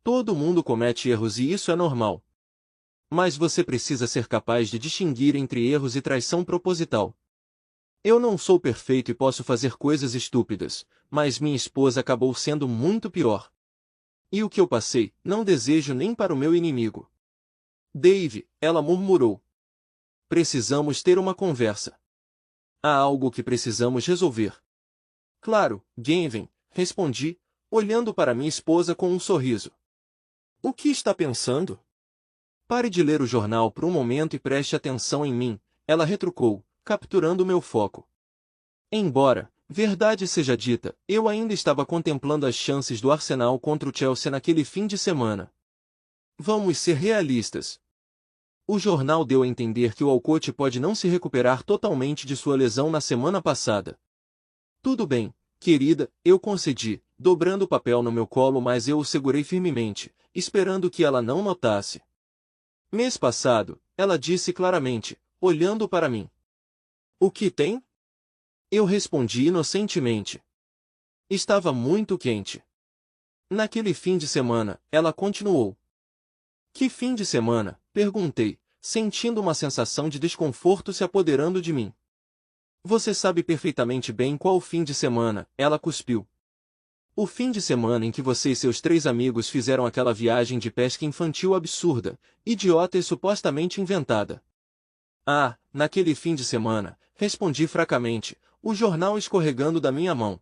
Todo mundo comete erros e isso é normal. Mas você precisa ser capaz de distinguir entre erros e traição proposital. Eu não sou perfeito e posso fazer coisas estúpidas, mas minha esposa acabou sendo muito pior. E o que eu passei, não desejo nem para o meu inimigo. Dave, ela murmurou. Precisamos ter uma conversa. Há algo que precisamos resolver. Claro, Gavin, respondi, olhando para minha esposa com um sorriso. O que está pensando? Pare de ler o jornal por um momento e preste atenção em mim, ela retrucou, capturando meu foco. Embora, verdade seja dita, eu ainda estava contemplando as chances do Arsenal contra o Chelsea naquele fim de semana. Vamos ser realistas. O jornal deu a entender que o Alcote pode não se recuperar totalmente de sua lesão na semana passada. Tudo bem, querida, eu concedi, dobrando o papel no meu colo, mas eu o segurei firmemente, esperando que ela não notasse. Mês passado, ela disse claramente, olhando para mim. O que tem? Eu respondi inocentemente. Estava muito quente. Naquele fim de semana, ela continuou. Que fim de semana? Perguntei, sentindo uma sensação de desconforto se apoderando de mim. Você sabe perfeitamente bem qual fim de semana, ela cuspiu. O fim de semana em que você e seus 3 amigos fizeram aquela viagem de pesca infantil absurda, idiota e supostamente inventada. Ah, naquele fim de semana, respondi fracamente, o jornal escorregando da minha mão.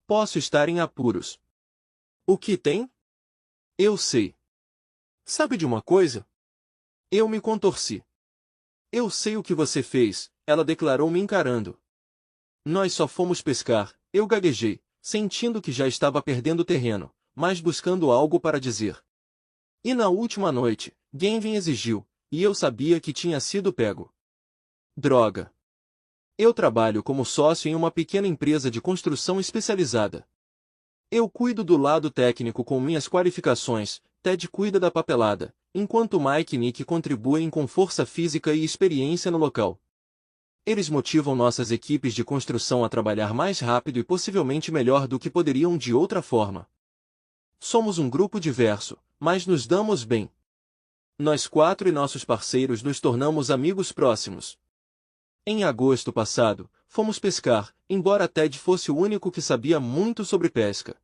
Posso estar em apuros. O que tem? Eu sei. Sabe de uma coisa? Eu me contorci. Eu sei o que você fez, ela declarou me encarando. Nós só fomos pescar, eu gaguejei, sentindo que já estava perdendo terreno, mas buscando algo para dizer. E na última noite, Gavin exigiu, e eu sabia que tinha sido pego. Droga. Eu trabalho como sócio em uma pequena empresa de construção especializada. Eu cuido do lado técnico com minhas qualificações, Ted cuida da papelada, enquanto Mike e Nick contribuem com força física e experiência no local. Eles motivam nossas equipes de construção a trabalhar mais rápido e possivelmente melhor do que poderiam de outra forma. Somos um grupo diverso, mas nos damos bem. Nós 4 e nossos parceiros nos tornamos amigos próximos. Em agosto passado, fomos pescar, embora Ted fosse o único que sabia muito sobre pesca.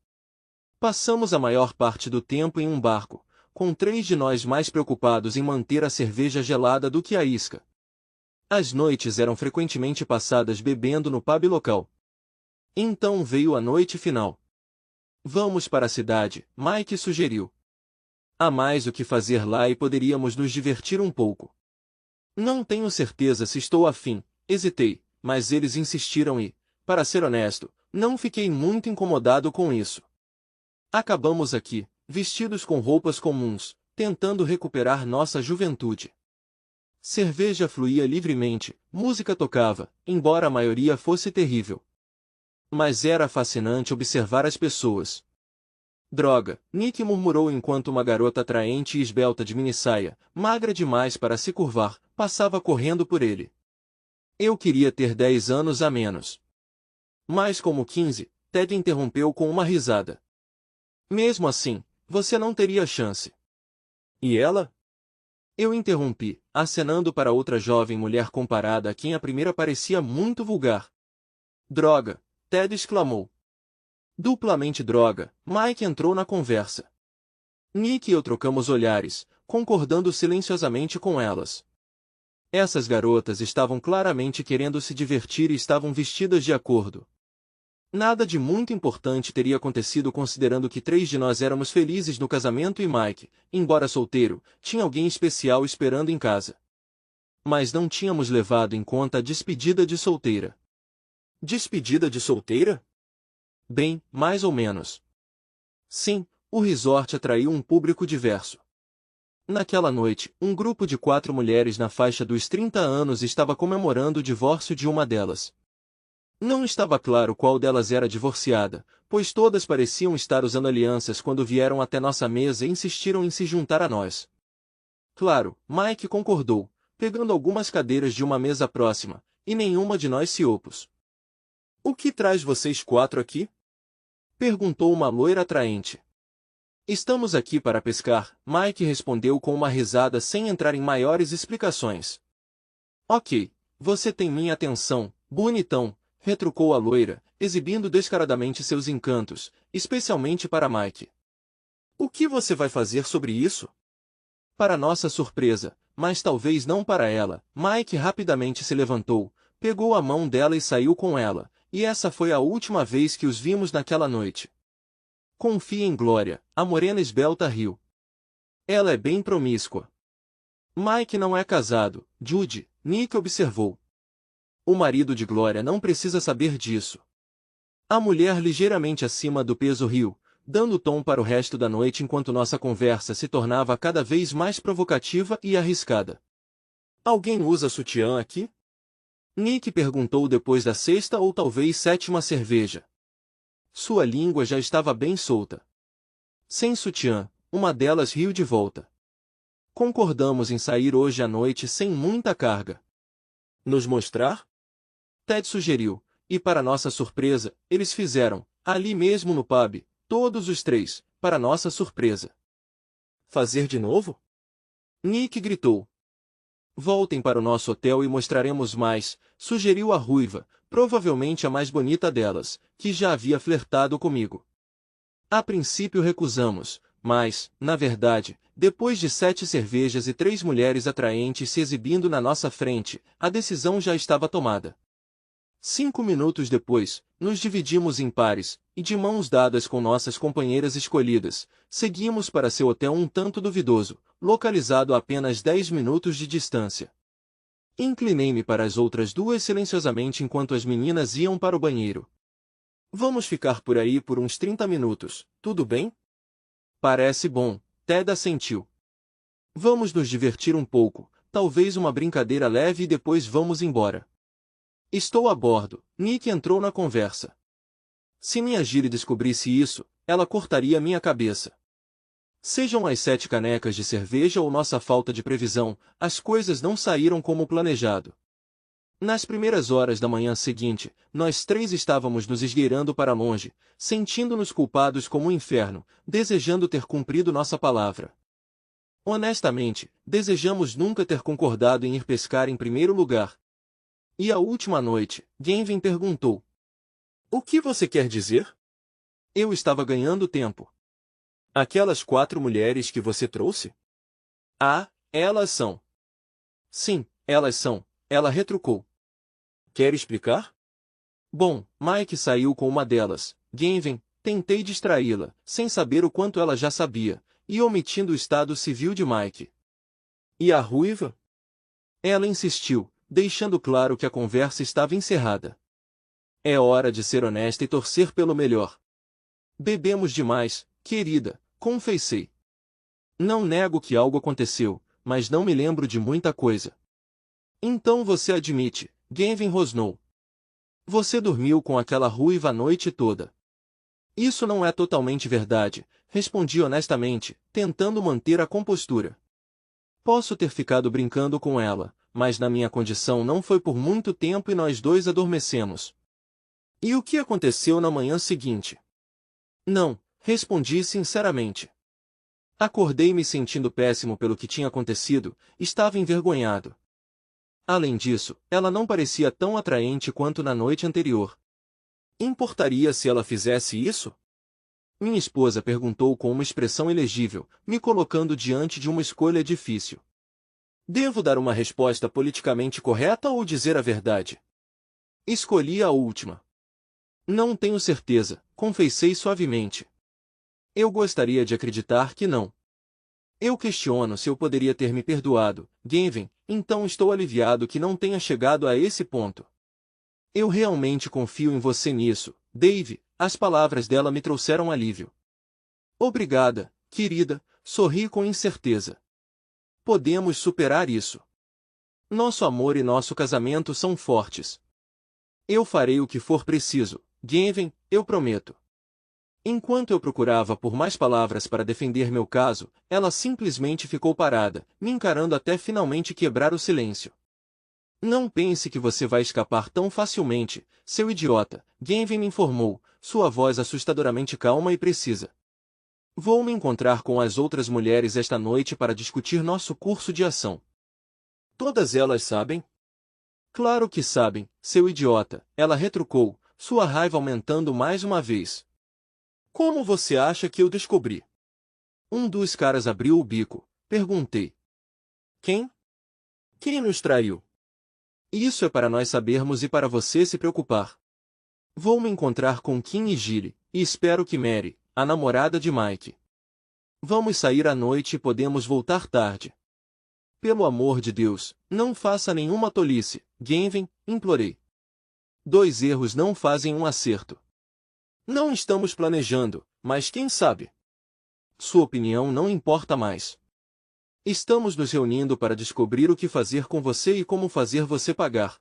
Passamos a maior parte do tempo em um barco, com 3 de nós mais preocupados em manter a cerveja gelada do que a isca. As noites eram frequentemente passadas bebendo no pub local. Então veio a noite final. Vamos para a cidade, Mike sugeriu. Há mais o que fazer lá e poderíamos nos divertir um pouco. Não tenho certeza se estou afim, hesitei, mas eles insistiram e, para ser honesto, não fiquei muito incomodado com isso. Acabamos aqui, vestidos com roupas comuns, tentando recuperar nossa juventude. Cerveja fluía livremente, música tocava, embora a maioria fosse terrível. Mas era fascinante observar as pessoas. Droga, Nick murmurou enquanto uma garota atraente e esbelta de minissaia, magra demais para se curvar, passava correndo por ele. Eu queria ter 10 anos a menos. Mas como 15, Ted interrompeu com uma risada. Mesmo assim, você não teria chance. E ela? Eu interrompi, acenando para outra jovem mulher comparada a quem a primeira parecia muito vulgar. Droga, Ted exclamou. Duplamente droga, Mike entrou na conversa. Nick e eu trocamos olhares, concordando silenciosamente com elas. Essas garotas estavam claramente querendo se divertir e estavam vestidas de acordo. Nada de muito importante teria acontecido considerando que 3 de nós éramos felizes no casamento e Mike, embora solteiro, tinha alguém especial esperando em casa. Mas não tínhamos levado em conta a despedida de solteira. Despedida de solteira? Bem, mais ou menos. Sim, o resort atraiu um público diverso. Naquela noite, um grupo de 4 mulheres na faixa dos 30 anos estava comemorando o divórcio de uma delas. Não estava claro qual delas era divorciada, pois todas pareciam estar usando alianças quando vieram até nossa mesa e insistiram em se juntar a nós. Claro, Mike concordou, pegando algumas cadeiras de uma mesa próxima, e nenhuma de nós se opôs. O que traz vocês 4 aqui? Perguntou uma loira atraente. Estamos aqui para pescar, Mike respondeu com uma risada sem entrar em maiores explicações. Ok, você tem minha atenção, bonitão, retrucou a loira, exibindo descaradamente seus encantos, especialmente para Mike. O que você vai fazer sobre isso? Para nossa surpresa, mas talvez não para ela, Mike rapidamente se levantou, pegou a mão dela e saiu com ela, e essa foi a última vez que os vimos naquela noite. Confie em Glória, a morena esbelta riu. Ela é bem promíscua. Mike não é casado, Judy, Nick observou. O marido de Glória não precisa saber disso. A mulher ligeiramente acima do peso riu, dando tom para o resto da noite enquanto nossa conversa se tornava cada vez mais provocativa e arriscada. Alguém usa sutiã aqui? Nick perguntou depois da sexta ou talvez sétima cerveja. Sua língua já estava bem solta. Sem sutiã, uma delas riu de volta. Concordamos em sair hoje à noite sem muita carga. Nos mostrar? Ted sugeriu, e para nossa surpresa, eles fizeram, ali mesmo no pub, todos os três, para nossa surpresa. Fazer de novo? Nick gritou. Voltem para o nosso hotel e mostraremos mais, sugeriu a ruiva, provavelmente a mais bonita delas, que já havia flertado comigo. A princípio recusamos, mas, na verdade, depois de 7 cervejas e 3 mulheres atraentes se exibindo na nossa frente, a decisão já estava tomada. 5 minutos depois, nos dividimos em pares, e de mãos dadas com nossas companheiras escolhidas, seguimos para seu hotel um tanto duvidoso, localizado a apenas 10 minutos de distância. Inclinei-me para as outras duas silenciosamente enquanto as meninas iam para o banheiro. Vamos ficar por aí por uns 30 minutos, tudo bem? Parece bom, Ted assentiu. Vamos nos divertir um pouco, talvez uma brincadeira leve e depois vamos embora. Estou a bordo, Nick entrou na conversa. Se minha Gilly descobrisse isso, ela cortaria minha cabeça. Sejam as 7 canecas de cerveja ou nossa falta de previsão, as coisas não saíram como planejado. Nas primeiras horas da manhã seguinte, nós 3 estávamos nos esgueirando para longe, sentindo-nos culpados como um inferno, desejando ter cumprido nossa palavra. Honestamente, desejamos nunca ter concordado em ir pescar em primeiro lugar. E a última noite, Genvin perguntou. O que você quer dizer? Eu estava ganhando tempo. Aquelas 4 mulheres que você trouxe? Ah, elas são. Sim, elas são, ela retrucou. Quer explicar? Bom, Mike saiu com uma delas, Genvin, tentei distraí-la, sem saber o quanto ela já sabia, e omitindo o estado civil de Mike. E a ruiva? Ela insistiu, deixando claro que a conversa estava encerrada. É hora de ser honesta e torcer pelo melhor. Bebemos demais, querida, confessei. Não nego que algo aconteceu, mas não me lembro de muita coisa. Então você admite, Genvin rosnou. Você dormiu com aquela ruiva a noite toda. Isso não é totalmente verdade, respondi honestamente, tentando manter a compostura. Posso ter ficado brincando com ela, mas na minha condição não foi por muito tempo e nós 2 adormecemos. E o que aconteceu na manhã seguinte? Não, respondi sinceramente. Acordei me sentindo péssimo pelo que tinha acontecido, estava envergonhado. Além disso, ela não parecia tão atraente quanto na noite anterior. Importaria se ela fizesse isso? Minha esposa perguntou com uma expressão ilegível, me colocando diante de uma escolha difícil. Devo dar uma resposta politicamente correta ou dizer a verdade? Escolhi a última. Não tenho certeza, confessei suavemente. Eu gostaria de acreditar que não. Eu questiono se eu poderia ter me perdoado, Genvin, então estou aliviado que não tenha chegado a esse ponto. Eu realmente confio em você nisso, Dave, as palavras dela me trouxeram alívio. Obrigada, querida, sorri com incerteza. Podemos superar isso. Nosso amor e nosso casamento são fortes. Eu farei o que for preciso, Genvin, eu prometo. Enquanto eu procurava por mais palavras para defender meu caso, ela simplesmente ficou parada, me encarando até finalmente quebrar o silêncio. Não pense que você vai escapar tão facilmente, seu idiota, Genvin me informou, sua voz assustadoramente calma e precisa. Vou me encontrar com as outras mulheres esta noite para discutir nosso curso de ação. Todas elas sabem? Claro que sabem, seu idiota, ela retrucou, sua raiva aumentando mais uma vez. Como você acha que eu descobri? Um dos caras abriu o bico. Perguntei. Quem? Quem nos traiu? Isso é para nós sabermos e para você se preocupar. Vou me encontrar com Kim e Gilly, e espero que Mary, a namorada de Mike. Vamos sair à noite e podemos voltar tarde. Pelo amor de Deus, não faça nenhuma tolice, Gavin, implorei. 2 erros não fazem um acerto. Não estamos planejando, mas quem sabe? Sua opinião não importa mais. Estamos nos reunindo para descobrir o que fazer com você e como fazer você pagar.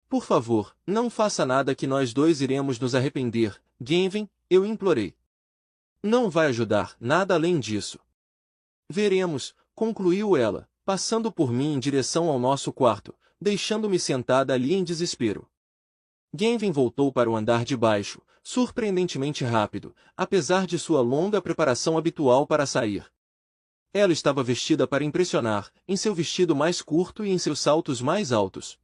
Por favor, não faça nada que nós dois iremos nos arrepender, Gavin, eu implorei. Não vai ajudar, nada além disso. Veremos, concluiu ela, passando por mim em direção ao nosso quarto, deixando-me sentada ali em desespero. Gavin voltou para o andar de baixo, surpreendentemente rápido, apesar de sua longa preparação habitual para sair. Ela estava vestida para impressionar, em seu vestido mais curto e em seus saltos mais altos.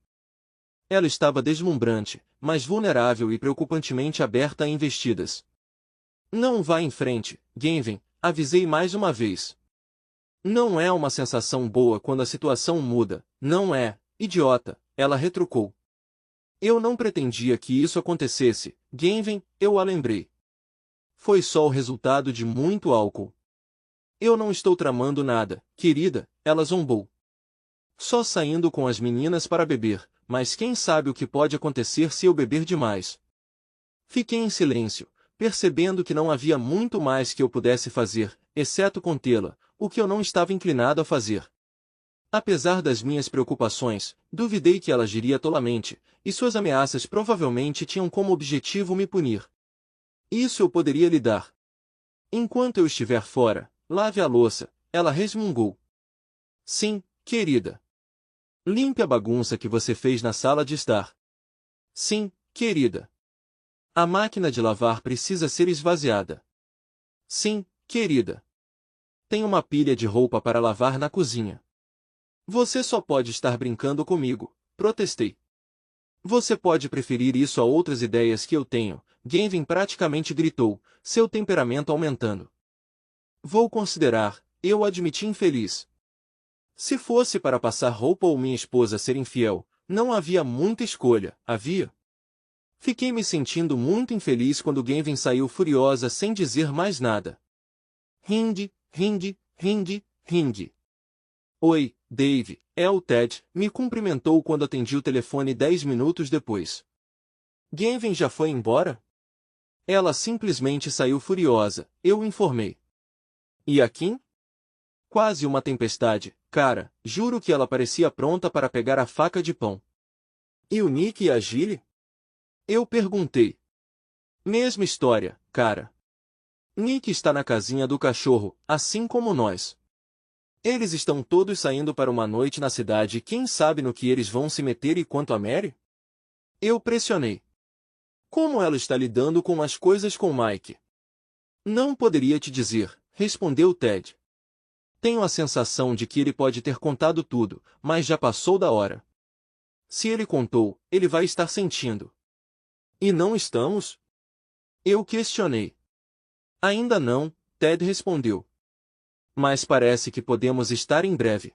Ela estava deslumbrante, mas vulnerável e preocupantemente aberta a investidas. Não vá em frente, Gavin, avisei mais uma vez. Não é uma sensação boa quando a situação muda, não é, idiota, ela retrucou. Eu não pretendia que isso acontecesse, Gavin, eu a lembrei. Foi só o resultado de muito álcool. Eu não estou tramando nada, querida, ela zombou. Só saindo com as meninas para beber, mas quem sabe o que pode acontecer se eu beber demais. Fiquei em silêncio, percebendo que não havia muito mais que eu pudesse fazer, exceto contê-la, o que eu não estava inclinado a fazer. Apesar das minhas preocupações, duvidei que ela agiria tolamente, e suas ameaças provavelmente tinham como objetivo me punir. Isso eu poderia lidar. Enquanto eu estiver fora, lave a louça, ela resmungou. Sim, querida. Limpe a bagunça que você fez na sala de estar. Sim, querida. A máquina de lavar precisa ser esvaziada. Sim, querida. Tem uma pilha de roupa para lavar na cozinha. Você só pode estar brincando comigo, protestei. Você pode preferir isso a outras ideias que eu tenho, Gavin praticamente gritou, seu temperamento aumentando. Vou considerar, eu admiti infeliz. Se fosse para passar roupa ou minha esposa ser infiel, não havia muita escolha, havia? Fiquei me sentindo muito infeliz quando Gavin saiu furiosa sem dizer mais nada. Ring, ring, ring, ring. Oi, Dave, é o Ted, me cumprimentou quando atendi o telefone 10 minutos depois. Gavin já foi embora? Ela simplesmente saiu furiosa, eu informei. E a Kim? Quase uma tempestade, cara, juro que ela parecia pronta para pegar a faca de pão. E o Nick e a Gilly? Eu perguntei. Mesma história, cara. Nick está na casinha do cachorro, assim como nós. Eles estão todos saindo para uma noite na cidade e quem sabe no que eles vão se meter e quanto a Mary? Eu pressionei. Como ela está lidando com as coisas com Mike? Não poderia te dizer, respondeu Ted. Tenho a sensação de que ele pode ter contado tudo, mas já passou da hora. Se ele contou, ele vai estar sentindo. E não estamos? Eu questionei. Ainda não, Ted respondeu. Mas parece que podemos estar em breve.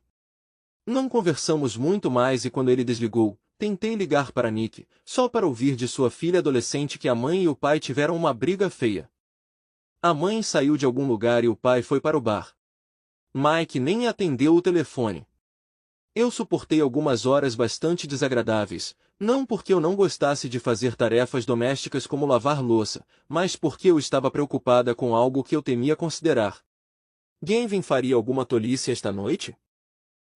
Não conversamos muito mais e quando ele desligou, tentei ligar para Nick, só para ouvir de sua filha adolescente que a mãe e o pai tiveram uma briga feia. A mãe saiu de algum lugar e o pai foi para o bar. Mike nem atendeu o telefone. Eu suportei algumas horas bastante desagradáveis, não porque eu não gostasse de fazer tarefas domésticas como lavar louça, mas porque eu estava preocupada com algo que eu temia considerar. Gavin faria alguma tolice esta noite?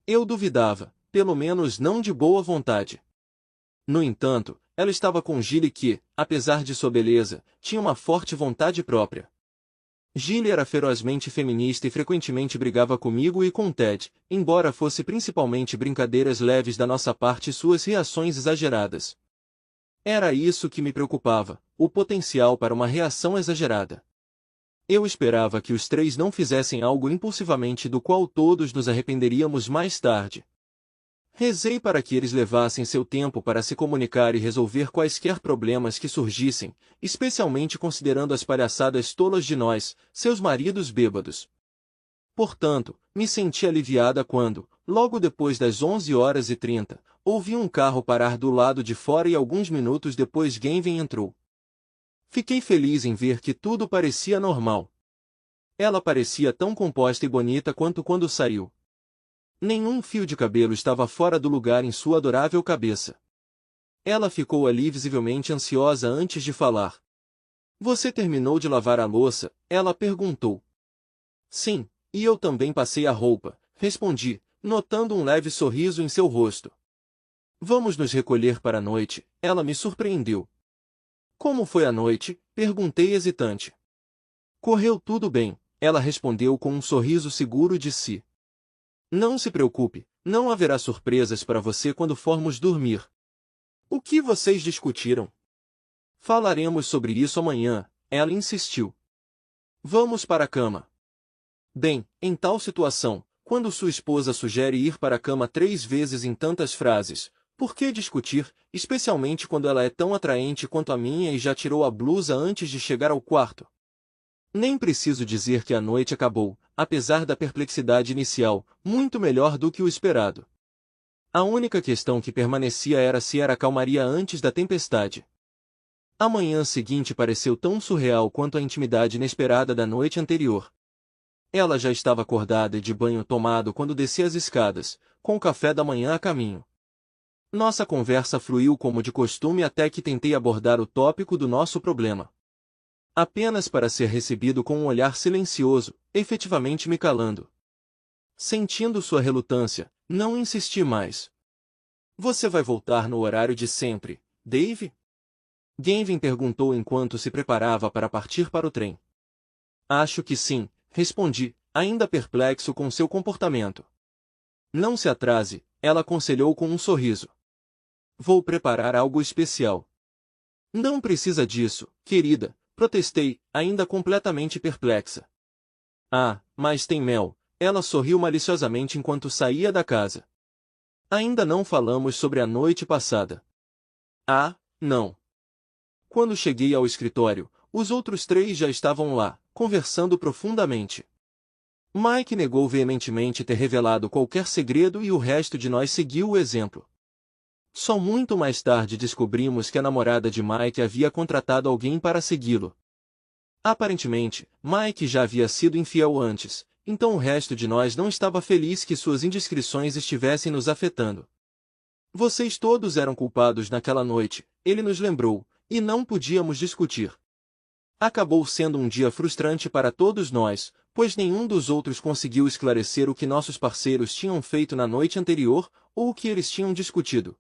Eu duvidava, pelo menos não de boa vontade. No entanto, ela estava com Gilly que, apesar de sua beleza, tinha uma forte vontade própria. Gilly era ferozmente feminista e frequentemente brigava comigo e com Ted, embora fosse principalmente brincadeiras leves da nossa parte e suas reações exageradas. Era isso que me preocupava, o potencial para uma reação exagerada. Eu esperava que os três não fizessem algo impulsivamente do qual todos nos arrependeríamos mais tarde. Rezei para que eles levassem seu tempo para se comunicar e resolver quaisquer problemas que surgissem, especialmente considerando as palhaçadas tolas de nós, seus maridos bêbados. Portanto, me senti aliviada quando, logo depois das 11h30, ouvi um carro parar do lado de fora e alguns minutos depois Genvin entrou. Fiquei feliz em ver que tudo parecia normal. Ela parecia tão composta e bonita quanto quando saiu. Nenhum fio de cabelo estava fora do lugar em sua adorável cabeça. Ela ficou ali visivelmente ansiosa antes de falar. Você terminou de lavar a louça? Ela perguntou. Sim, e eu também passei a roupa, respondi, notando um leve sorriso em seu rosto. Vamos nos recolher para a noite, ela me surpreendeu. Como foi a noite? Perguntei hesitante. Correu tudo bem, ela respondeu com um sorriso seguro de si. Não se preocupe, não haverá surpresas para você quando formos dormir. O que vocês discutiram? Falaremos sobre isso amanhã, ela insistiu. Vamos para a cama. Bem, em tal situação, quando sua esposa sugere ir para a cama 3 vezes em tantas frases, por que discutir, especialmente quando ela é tão atraente quanto a minha e já tirou a blusa antes de chegar ao quarto? Nem preciso dizer que a noite acabou, apesar da perplexidade inicial, muito melhor do que o esperado. A única questão que permanecia era se era calmaria antes da tempestade. A manhã seguinte pareceu tão surreal quanto a intimidade inesperada da noite anterior. Ela já estava acordada e de banho tomado quando desci as escadas, com o café da manhã a caminho. Nossa conversa fluiu como de costume até que tentei abordar o tópico do nosso problema. Apenas para ser recebido com um olhar silencioso, efetivamente me calando. Sentindo sua relutância, não insisti mais. Você vai voltar no horário de sempre, Dave? Genvin perguntou enquanto se preparava para partir para o trem. Acho que sim, respondi, ainda perplexo com seu comportamento. Não se atrase, ela aconselhou com um sorriso. Vou preparar algo especial. Não precisa disso, querida, protestei, ainda completamente perplexa. Ah, mas tem mel, ela sorriu maliciosamente enquanto saía da casa. Ainda não falamos sobre a noite passada. Ah, não. Quando cheguei ao escritório, os outros 3 já estavam lá, conversando profundamente. Mike negou veementemente ter revelado qualquer segredo e o resto de nós seguiu o exemplo. Só muito mais tarde descobrimos que a namorada de Mike havia contratado alguém para segui-lo. Aparentemente, Mike já havia sido infiel antes, então o resto de nós não estava feliz que suas indiscrições estivessem nos afetando. Vocês todos eram culpados naquela noite, ele nos lembrou, e não podíamos discutir. Acabou sendo um dia frustrante para todos nós, pois nenhum dos outros conseguiu esclarecer o que nossos parceiros tinham feito na noite anterior, ou o que eles tinham discutido.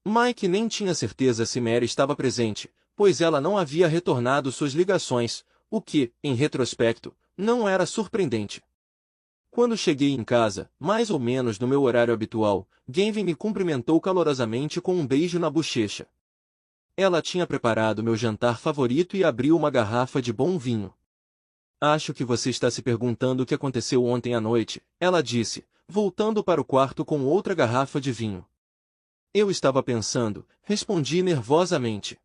Mike nem tinha certeza se Mary estava presente, pois ela não havia retornado suas ligações, o que, em retrospecto, não era surpreendente. Quando cheguei em casa, mais ou menos no meu horário habitual, Genvin me cumprimentou calorosamente com um beijo na bochecha. Ela tinha preparado meu jantar favorito e abriu uma garrafa de bom vinho. Acho que você está se perguntando o que aconteceu ontem à noite, ela disse, voltando para o quarto com outra garrafa de vinho. Eu estava pensando, respondi nervosamente.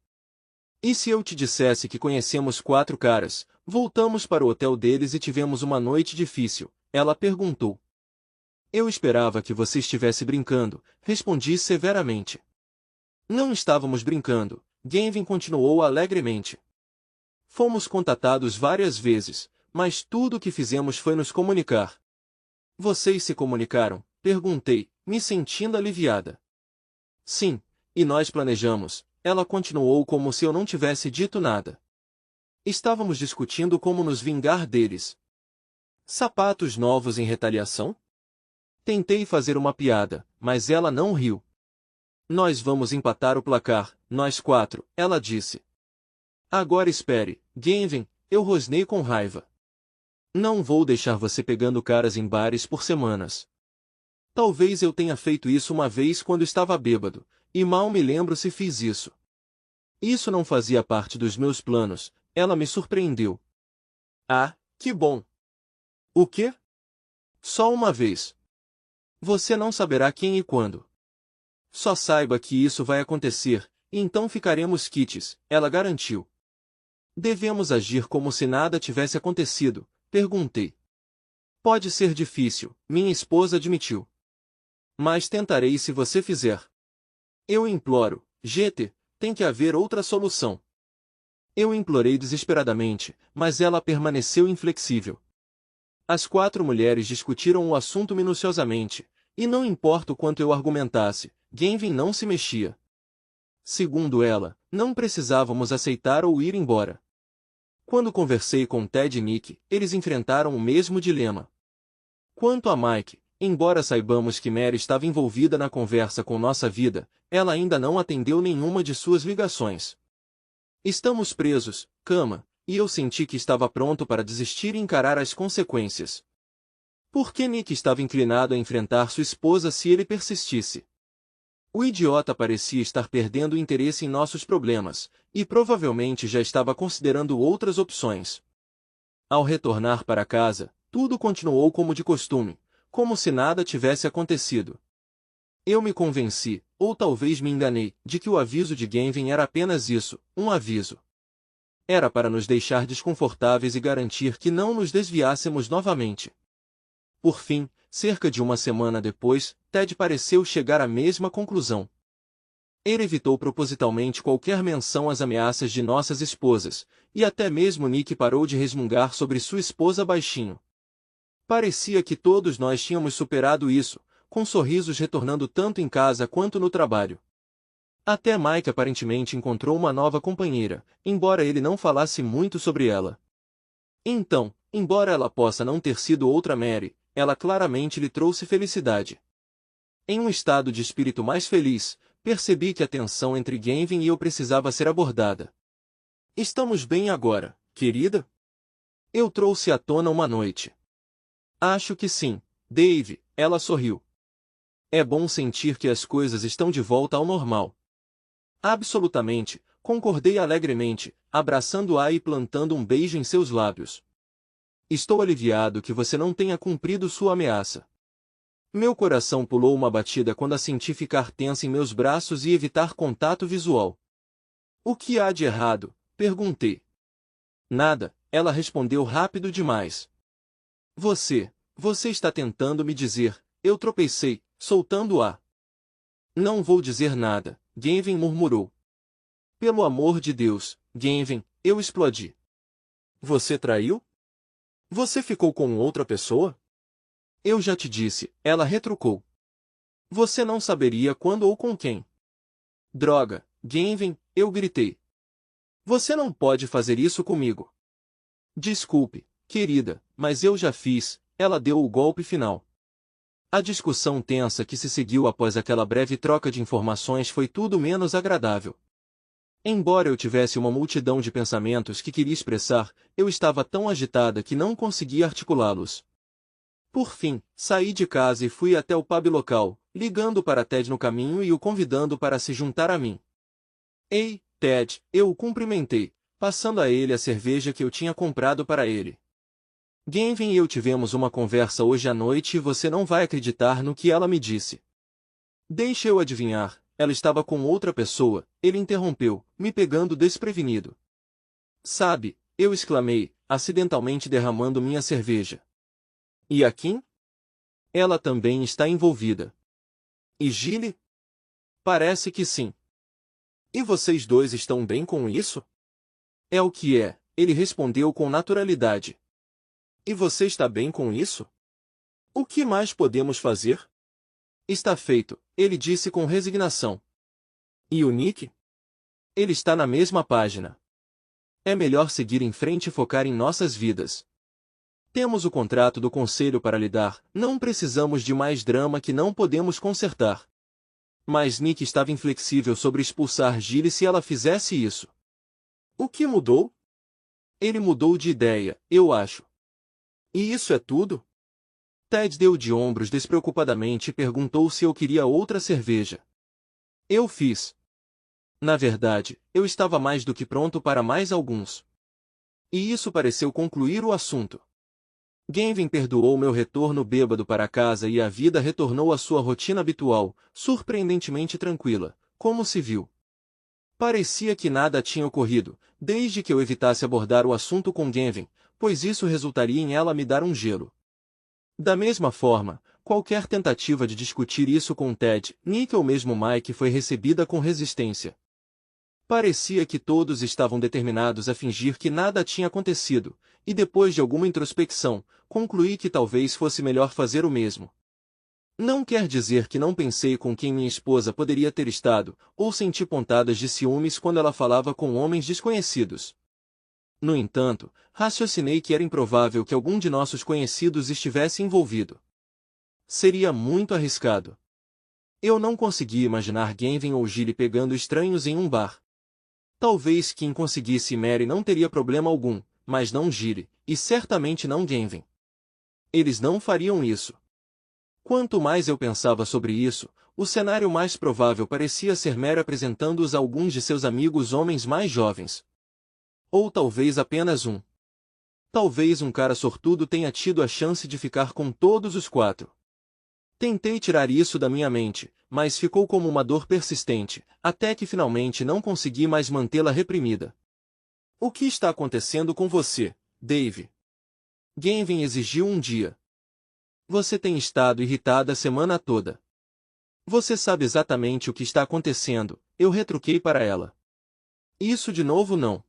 E se eu te dissesse que conhecemos 4 caras, voltamos para o hotel deles e tivemos uma noite difícil? Ela perguntou. Eu esperava que você estivesse brincando, respondi severamente. Não estávamos brincando, Genvin continuou alegremente. Fomos contatados várias vezes, mas tudo o que fizemos foi nos comunicar. Vocês se comunicaram? Perguntei, me sentindo aliviada. Sim, e nós planejamos, ela continuou como se eu não tivesse dito nada. Estávamos discutindo como nos vingar deles. Sapatos novos em retaliação? Tentei fazer uma piada, mas ela não riu. Nós vamos empatar o placar, nós 4, ela disse. Agora espere, Genvin, eu rosnei com raiva. Não vou deixar você pegando caras em bares por semanas. Talvez eu tenha feito isso uma vez quando estava bêbado, e mal me lembro se fiz isso. Isso não fazia parte dos meus planos, ela me surpreendeu. Ah, que bom! O quê? Só uma vez. Você não saberá quem e quando. Só saiba que isso vai acontecer, e então ficaremos quites, ela garantiu. Devemos agir como se nada tivesse acontecido, perguntei. Pode ser difícil, minha esposa admitiu. Mas tentarei se você fizer. Eu imploro, GT, tem que haver outra solução. Eu implorei desesperadamente, mas ela permaneceu inflexível. As 4 mulheres discutiram o assunto minuciosamente, e não importa o quanto eu argumentasse, Genvin não se mexia. Segundo ela, não precisávamos aceitar ou ir embora. Quando conversei com Ted e Nick, eles enfrentaram o mesmo dilema. Quanto a Mike, embora saibamos que Mary estava envolvida na conversa com nossa vida, ela ainda não atendeu nenhuma de suas ligações. Estamos presos, cama, e eu senti que estava pronto para desistir e encarar as consequências. Por que Nick estava inclinado a enfrentar sua esposa se ele persistisse? O idiota parecia estar perdendo o interesse em nossos problemas, e provavelmente já estava considerando outras opções. Ao retornar para casa, tudo continuou como de costume, como se nada tivesse acontecido. Eu me convenci, ou talvez me enganei, de que o aviso de Genvin era apenas isso, um aviso. Era para nos deixar desconfortáveis e garantir que não nos desviássemos novamente. Por fim, cerca de uma semana depois, Ted pareceu chegar à mesma conclusão. Ele evitou propositalmente qualquer menção às ameaças de nossas esposas, e até mesmo Nick parou de resmungar sobre sua esposa baixinho. Parecia que todos nós tínhamos superado isso, com sorrisos retornando tanto em casa quanto no trabalho. Até Mike aparentemente encontrou uma nova companheira, embora ele não falasse muito sobre ela. Então, embora ela possa não ter sido outra Mary, ela claramente lhe trouxe felicidade. Em um estado de espírito mais feliz, percebi que a tensão entre Genvin e eu precisava ser abordada. Estamos bem agora, querida? Eu trouxe à tona uma noite. Acho que sim, Dave, ela sorriu. É bom sentir que as coisas estão de volta ao normal. Absolutamente, concordei alegremente, abraçando-a e plantando um beijo em seus lábios. Estou aliviado que você não tenha cumprido sua ameaça. Meu coração pulou uma batida quando a senti ficar tensa em meus braços e evitar contato visual. O que há de errado? Perguntei. Nada, ela respondeu rápido demais. Você está tentando me dizer, eu tropecei, soltando-a. Não vou dizer nada, Genvin murmurou. Pelo amor de Deus, Genvin, eu explodi. Você traiu? Você ficou com outra pessoa? Eu já te disse, ela retrucou. Você não saberia quando ou com quem. Droga, Genvin, eu gritei. Você não pode fazer isso comigo. Desculpe, querida, mas eu já fiz, ela deu o golpe final. A discussão tensa que se seguiu após aquela breve troca de informações foi tudo menos agradável. Embora eu tivesse uma multidão de pensamentos que queria expressar, eu estava tão agitada que não conseguia articulá-los. Por fim, saí de casa e fui até o pub local, ligando para Ted no caminho e o convidando para se juntar a mim. Ei, Ted, eu o cumprimentei, passando a ele a cerveja que eu tinha comprado para ele. Genvin e eu tivemos uma conversa hoje à noite e você não vai acreditar no que ela me disse. Deixa eu adivinhar, ela estava com outra pessoa, ele interrompeu, me pegando desprevenido. Sabe, eu exclamei, acidentalmente derramando minha cerveja. E a Kim? Ela também está envolvida. E Gilly? Parece que sim. E vocês dois estão bem com isso? É o que é, ele respondeu com naturalidade. E você está bem com isso? O que mais podemos fazer? Está feito, ele disse com resignação. E o Nick? Ele está na mesma página. É melhor seguir em frente e focar em nossas vidas. Temos o contrato do conselho para lidar, não precisamos de mais drama que não podemos consertar. Mas Nick estava inflexível sobre expulsar Gilly se ela fizesse isso. O que mudou? Ele mudou de ideia, eu acho. E isso é tudo? Ted deu de ombros despreocupadamente e perguntou se eu queria outra cerveja. Eu fiz. Na verdade, eu estava mais do que pronto para mais alguns. E isso pareceu concluir o assunto. Gavin perdoou meu retorno bêbado para casa e a vida retornou à sua rotina habitual, surpreendentemente tranquila, como se viu. Parecia que nada tinha ocorrido, desde que eu evitasse abordar o assunto com Gavin, pois isso resultaria em ela me dar um gelo. Da mesma forma, qualquer tentativa de discutir isso com Ted, Nick ou mesmo Mike foi recebida com resistência. Parecia que todos estavam determinados a fingir que nada tinha acontecido, e depois de alguma introspecção, concluí que talvez fosse melhor fazer o mesmo. Não quer dizer que não pensei com quem minha esposa poderia ter estado, ou senti pontadas de ciúmes quando ela falava com homens desconhecidos. No entanto, raciocinei que era improvável que algum de nossos conhecidos estivesse envolvido. Seria muito arriscado. Eu não conseguia imaginar Gavin ou Gilly pegando estranhos em um bar. Talvez Kim conseguisse e Mary não teria problema algum, mas não Gilly, e certamente não Gavin. Eles não fariam isso. Quanto mais eu pensava sobre isso, o cenário mais provável parecia ser Mary apresentando-os a alguns de seus amigos homens mais jovens. Ou talvez apenas um. Talvez um cara sortudo tenha tido a chance de ficar com todos os quatro. Tentei tirar isso da minha mente, mas ficou como uma dor persistente, até que finalmente não consegui mais mantê-la reprimida. O que está acontecendo com você, Dave? Gavin exigiu um dia. Você tem estado irritada a semana toda. Você sabe exatamente o que está acontecendo, eu retruquei para ela. Isso de novo não.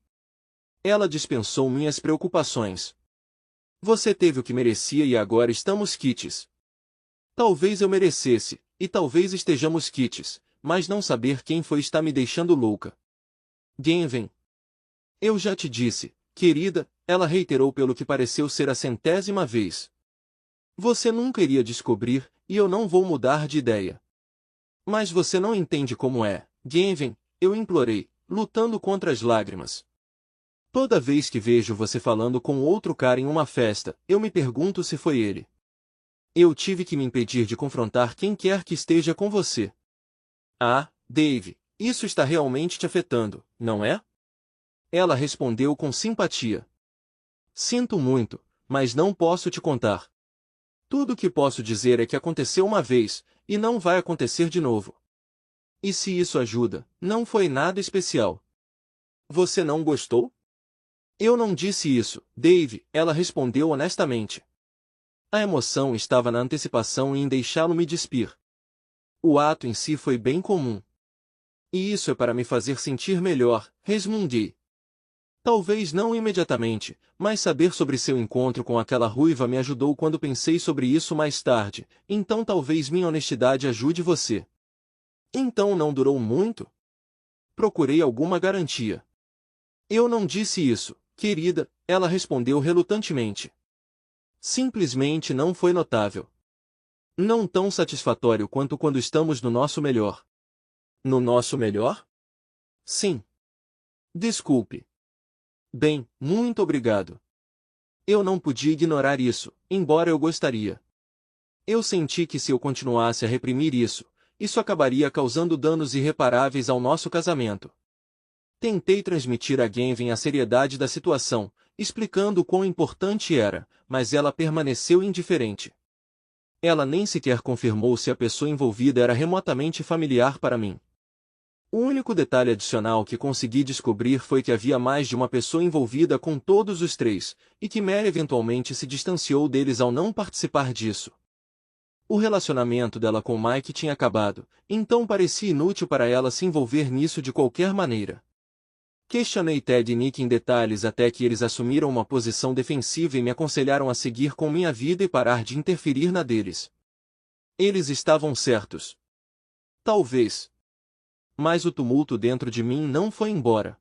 Ela dispensou minhas preocupações. Você teve o que merecia e agora estamos quites. Talvez eu merecesse, e talvez estejamos quites, mas não saber quem foi está me deixando louca. Gavin. Eu já te disse, querida, ela reiterou pelo que pareceu ser a 100ª vez. Você nunca iria descobrir, e eu não vou mudar de ideia. Mas você não entende como é, Gavin, eu implorei, lutando contra as lágrimas. Toda vez que vejo você falando com outro cara em uma festa, eu me pergunto se foi ele. Eu tive que me impedir de confrontar quem quer que esteja com você. Ah, Dave, isso está realmente te afetando, não é? Ela respondeu com simpatia. Sinto muito, mas não posso te contar. Tudo o que posso dizer é que aconteceu uma vez, e não vai acontecer de novo. E se isso ajuda, não foi nada especial. Você não gostou? Eu não disse isso, Dave, ela respondeu honestamente. A emoção estava na antecipação e em deixá-lo me despir. O ato em si foi bem comum. E isso é para me fazer sentir melhor, resmundi. Talvez não imediatamente, mas saber sobre seu encontro com aquela ruiva me ajudou quando pensei sobre isso mais tarde, então talvez minha honestidade ajude você. Então não durou muito? Procurei alguma garantia. Eu não disse isso, querida, ela respondeu relutantemente. Simplesmente não foi notável. Não tão satisfatório quanto quando estamos no nosso melhor. No nosso melhor? Sim. Desculpe. Bem, muito obrigado. Eu não podia ignorar isso, embora eu gostaria. Eu senti que se eu continuasse a reprimir isso acabaria causando danos irreparáveis ao nosso casamento. Tentei transmitir a Gavin a seriedade da situação, explicando o quão importante era, mas ela permaneceu indiferente. Ela nem sequer confirmou se a pessoa envolvida era remotamente familiar para mim. O único detalhe adicional que consegui descobrir foi que havia mais de uma pessoa envolvida com todos os três, e que Mary eventualmente se distanciou deles ao não participar disso. O relacionamento dela com Mike tinha acabado, então parecia inútil para ela se envolver nisso de qualquer maneira. Questionei Ted e Nick em detalhes até que eles assumiram uma posição defensiva e me aconselharam a seguir com minha vida e parar de interferir na deles. Eles estavam certos. Talvez. Mas o tumulto dentro de mim não foi embora.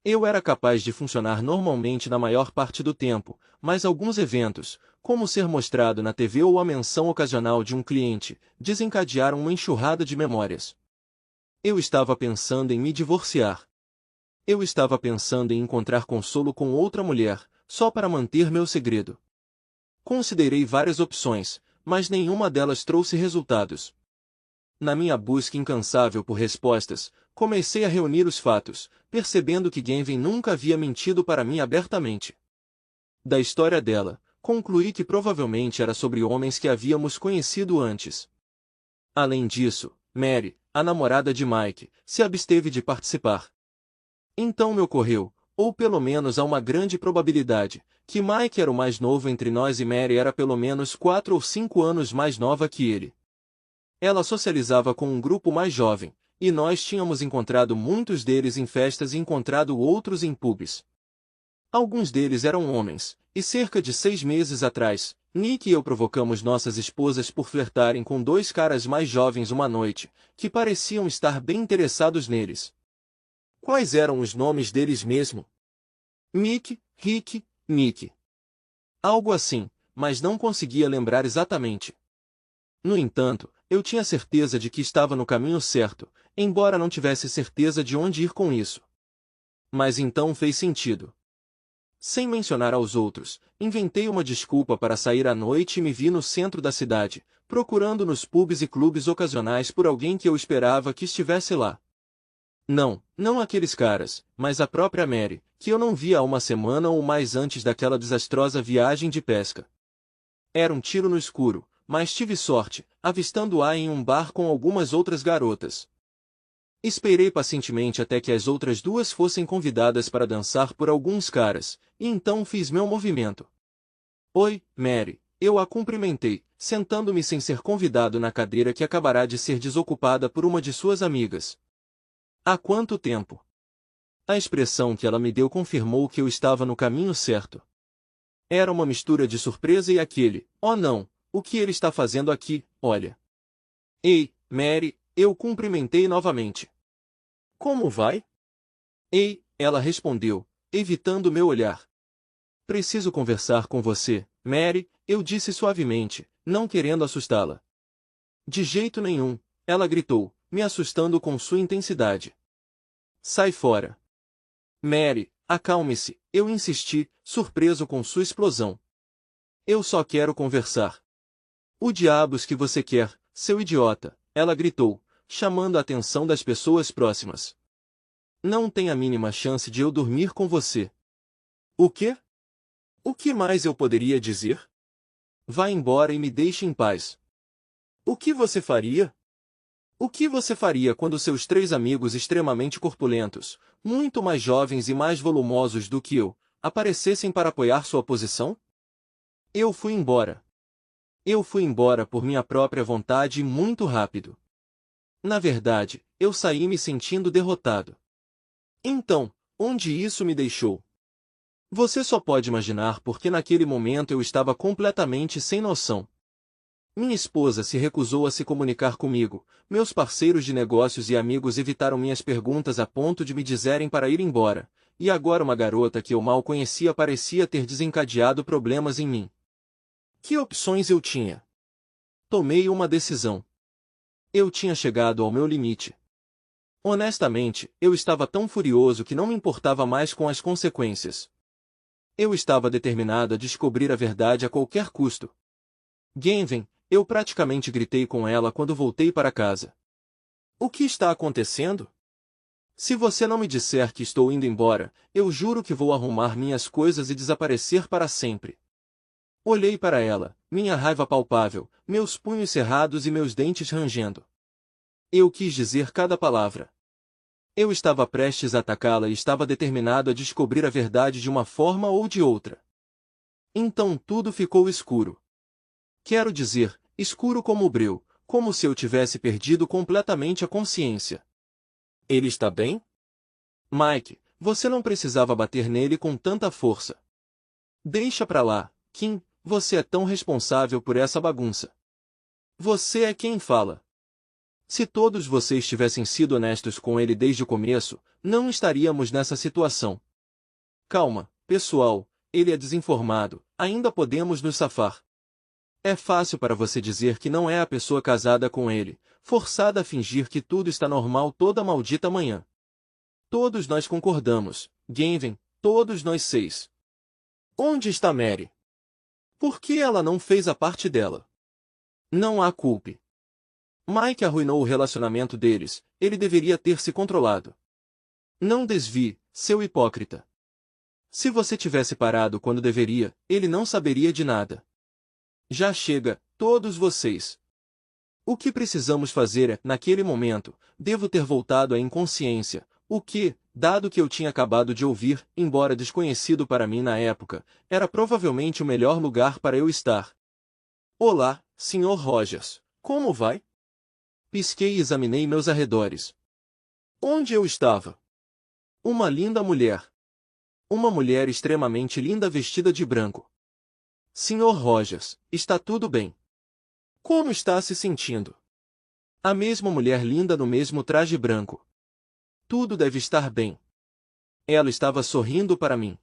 Eu era capaz de funcionar normalmente na maior parte do tempo, mas alguns eventos, como ser mostrado na TV ou a menção ocasional de um cliente, desencadearam uma enxurrada de memórias. Eu estava pensando em me divorciar. Eu estava pensando em encontrar consolo com outra mulher, só para manter meu segredo. Considerei várias opções, mas nenhuma delas trouxe resultados. Na minha busca incansável por respostas, comecei a reunir os fatos, percebendo que Genvin nunca havia mentido para mim abertamente. Da história dela, concluí que provavelmente era sobre homens que havíamos conhecido antes. Além disso, Mary, a namorada de Mike, se absteve de participar. Então me ocorreu, ou pelo menos há uma grande probabilidade, que Mike era o mais novo entre nós e Mary era pelo menos 4 ou 5 anos mais nova que ele. Ela socializava com um grupo mais jovem, e nós tínhamos encontrado muitos deles em festas e encontrado outros em pubs. Alguns deles eram homens, e cerca de 6 meses atrás, Nick e eu provocamos nossas esposas por flertarem com 2 caras mais jovens uma noite, que pareciam estar bem interessados neles. Quais eram os nomes deles mesmo? Mick, Rick, Nick. Algo assim, mas não conseguia lembrar exatamente. No entanto, eu tinha certeza de que estava no caminho certo, embora não tivesse certeza de onde ir com isso. Mas então fez sentido. Sem mencionar aos outros, inventei uma desculpa para sair à noite e me vi no centro da cidade, procurando nos pubs e clubes ocasionais por alguém que eu esperava que estivesse lá. Não aqueles caras, mas a própria Mary, que eu não via há uma semana ou mais antes daquela desastrosa viagem de pesca. Era um tiro no escuro, mas tive sorte, avistando-a em um bar com algumas outras garotas. Esperei pacientemente até que as outras 2 fossem convidadas para dançar por alguns caras, e então fiz meu movimento. Oi, Mary, eu a cumprimentei, sentando-me sem ser convidado na cadeira que acabará de ser desocupada por uma de suas amigas. Há quanto tempo? A expressão que ela me deu confirmou que eu estava no caminho certo. Era uma mistura de surpresa e aquele, oh não, o que ele está fazendo aqui, olha. Ei, Mary, eu cumprimentei novamente. Como vai? Ei, ela respondeu, evitando meu olhar. Preciso conversar com você, Mary, eu disse suavemente, não querendo assustá-la. De jeito nenhum, ela gritou, me assustando com sua intensidade. Sai fora. Mary, acalme-se, eu insisti, surpreso com sua explosão. Eu só quero conversar. O diabos que você quer, seu idiota, ela gritou, chamando a atenção das pessoas próximas. Não tem a mínima chance de eu dormir com você. O quê? O que mais eu poderia dizer? Vá embora e me deixe em paz. O que você faria? O que você faria quando seus 3 amigos extremamente corpulentos, muito mais jovens e mais volumosos do que eu, aparecessem para apoiar sua posição? Eu fui embora. Eu fui embora por minha própria vontade e muito rápido. Na verdade, eu saí me sentindo derrotado. Então, onde isso me deixou? Você só pode imaginar porque naquele momento eu estava completamente sem noção. Minha esposa se recusou a se comunicar comigo, meus parceiros de negócios e amigos evitaram minhas perguntas a ponto de me dizerem para ir embora, e agora uma garota que eu mal conhecia parecia ter desencadeado problemas em mim. Que opções eu tinha? Tomei uma decisão. Eu tinha chegado ao meu limite. Honestamente, eu estava tão furioso que não me importava mais com as consequências. Eu estava determinado a descobrir a verdade a qualquer custo. Genvin, eu praticamente gritei com ela quando voltei para casa. O que está acontecendo? Se você não me disser que estou indo embora, eu juro que vou arrumar minhas coisas e desaparecer para sempre. Olhei para ela, minha raiva palpável, meus punhos cerrados e meus dentes rangendo. Eu quis dizer cada palavra. Eu estava prestes a atacá-la e estava determinado a descobrir a verdade de uma forma ou de outra. Então tudo ficou escuro. Quero dizer, escuro como o breu, como se eu tivesse perdido completamente a consciência. Ele está bem? Mike, você não precisava bater nele com tanta força. Deixa pra lá, Kim, você é tão responsável por essa bagunça. Você é quem fala. Se todos vocês tivessem sido honestos com ele desde o começo, não estaríamos nessa situação. Calma, pessoal, ele é desinformado, ainda podemos nos safar. É fácil para você dizer que não é a pessoa casada com ele, forçada a fingir que tudo está normal toda maldita manhã. Todos nós concordamos, Genvin, todos nós 6. Onde está Mary? Por que ela não fez a parte dela? Não há culpa. Mike arruinou o relacionamento deles, ele deveria ter se controlado. Não desvie, seu hipócrita. Se você tivesse parado quando deveria, ele não saberia de nada. Já chega, todos vocês. O que precisamos fazer é, naquele momento, devo ter voltado à inconsciência, o que, dado que eu tinha acabado de ouvir, embora desconhecido para mim na época, era provavelmente o melhor lugar para eu estar. Olá, Sr. Rogers. Como vai? Pisquei e examinei meus arredores. Onde eu estava? Uma linda mulher. Uma mulher extremamente linda vestida de branco. Sr. Rogers, está tudo bem? Como está se sentindo? A mesma mulher linda no mesmo traje branco. Tudo deve estar bem. Ela estava sorrindo para mim.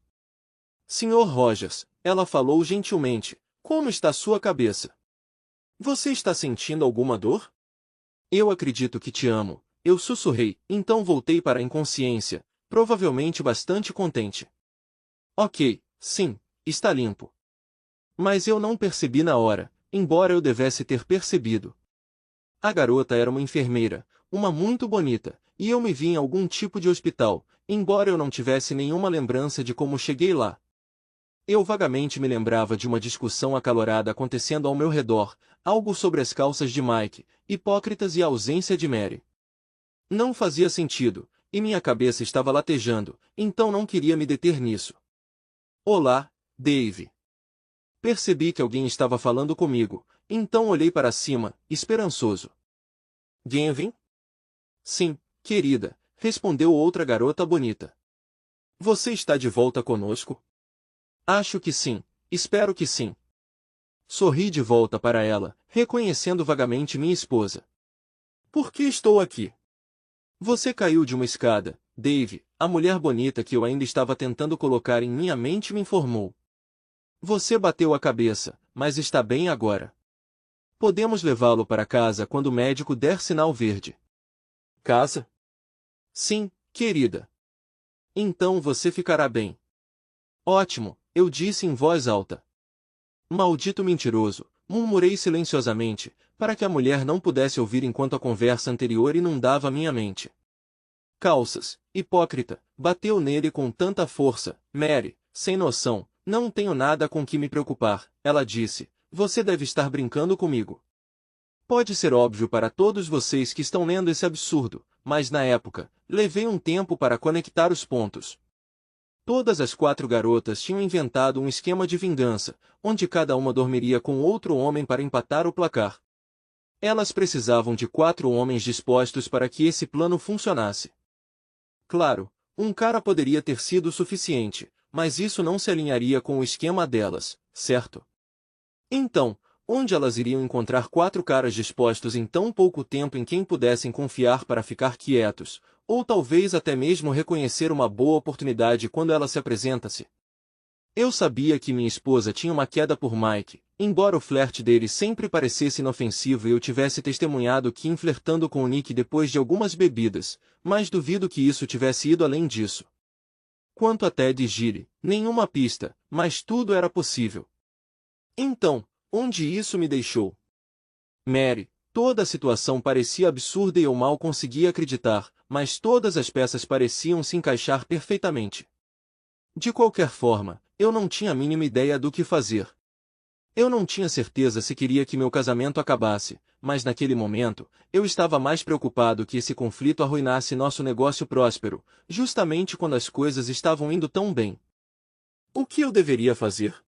Sr. Rogers, ela falou gentilmente, como está sua cabeça? Você está sentindo alguma dor? Eu acredito que te amo, eu sussurrei, então voltei para a inconsciência, provavelmente bastante contente. Ok, sim, está limpo. Mas eu não percebi na hora, embora eu devesse ter percebido. A garota era uma enfermeira, uma muito bonita, e eu me vi em algum tipo de hospital, embora eu não tivesse nenhuma lembrança de como cheguei lá. Eu vagamente me lembrava de uma discussão acalorada acontecendo ao meu redor, algo sobre as calças de Mike, hipócritas e a ausência de Mary. Não fazia sentido, e minha cabeça estava latejando, então não queria me deter nisso. Olá, Dave. Percebi que alguém estava falando comigo, então olhei para cima, esperançoso. Gavin? Sim, querida, respondeu outra garota bonita. Você está de volta conosco? Acho que sim, espero que sim. Sorri de volta para ela, reconhecendo vagamente minha esposa. Por que estou aqui? Você caiu de uma escada, Dave, a mulher bonita que eu ainda estava tentando colocar em minha mente me informou. Você bateu a cabeça, mas está bem agora. Podemos levá-lo para casa quando o médico der sinal verde. Casa? Sim, querida. Então você ficará bem. Ótimo, eu disse em voz alta. Maldito mentiroso, murmurei silenciosamente, para que a mulher não pudesse ouvir enquanto a conversa anterior inundava minha mente. Calças, hipócrita, bateu nele com tanta força, Mary, sem noção, não tenho nada com que me preocupar, ela disse, você deve estar brincando comigo. Pode ser óbvio para todos vocês que estão lendo esse absurdo, mas na época, levei um tempo para conectar os pontos. Todas as 4 garotas tinham inventado um esquema de vingança, onde cada uma dormiria com outro homem para empatar o placar. Elas precisavam de 4 homens dispostos para que esse plano funcionasse. Claro, um cara poderia ter sido suficiente, mas isso não se alinharia com o esquema delas, certo? Então, onde elas iriam encontrar 4 caras dispostos em tão pouco tempo em quem pudessem confiar para ficar quietos, ou talvez até mesmo reconhecer uma boa oportunidade quando ela se apresenta-se? Eu sabia que minha esposa tinha uma queda por Mike, embora o flerte dele sempre parecesse inofensivo e eu tivesse testemunhado Kim flertando com o Nick depois de algumas bebidas, mas duvido que isso tivesse ido além disso. Quanto a Ted e Gilly, nenhuma pista, mas tudo era possível. Então, onde isso me deixou? Mary, toda a situação parecia absurda e eu mal conseguia acreditar, mas todas as peças pareciam se encaixar perfeitamente. De qualquer forma, eu não tinha a mínima ideia do que fazer. Eu não tinha certeza se queria que meu casamento acabasse, mas naquele momento, eu estava mais preocupado que esse conflito arruinasse nosso negócio próspero, justamente quando as coisas estavam indo tão bem. O que eu deveria fazer?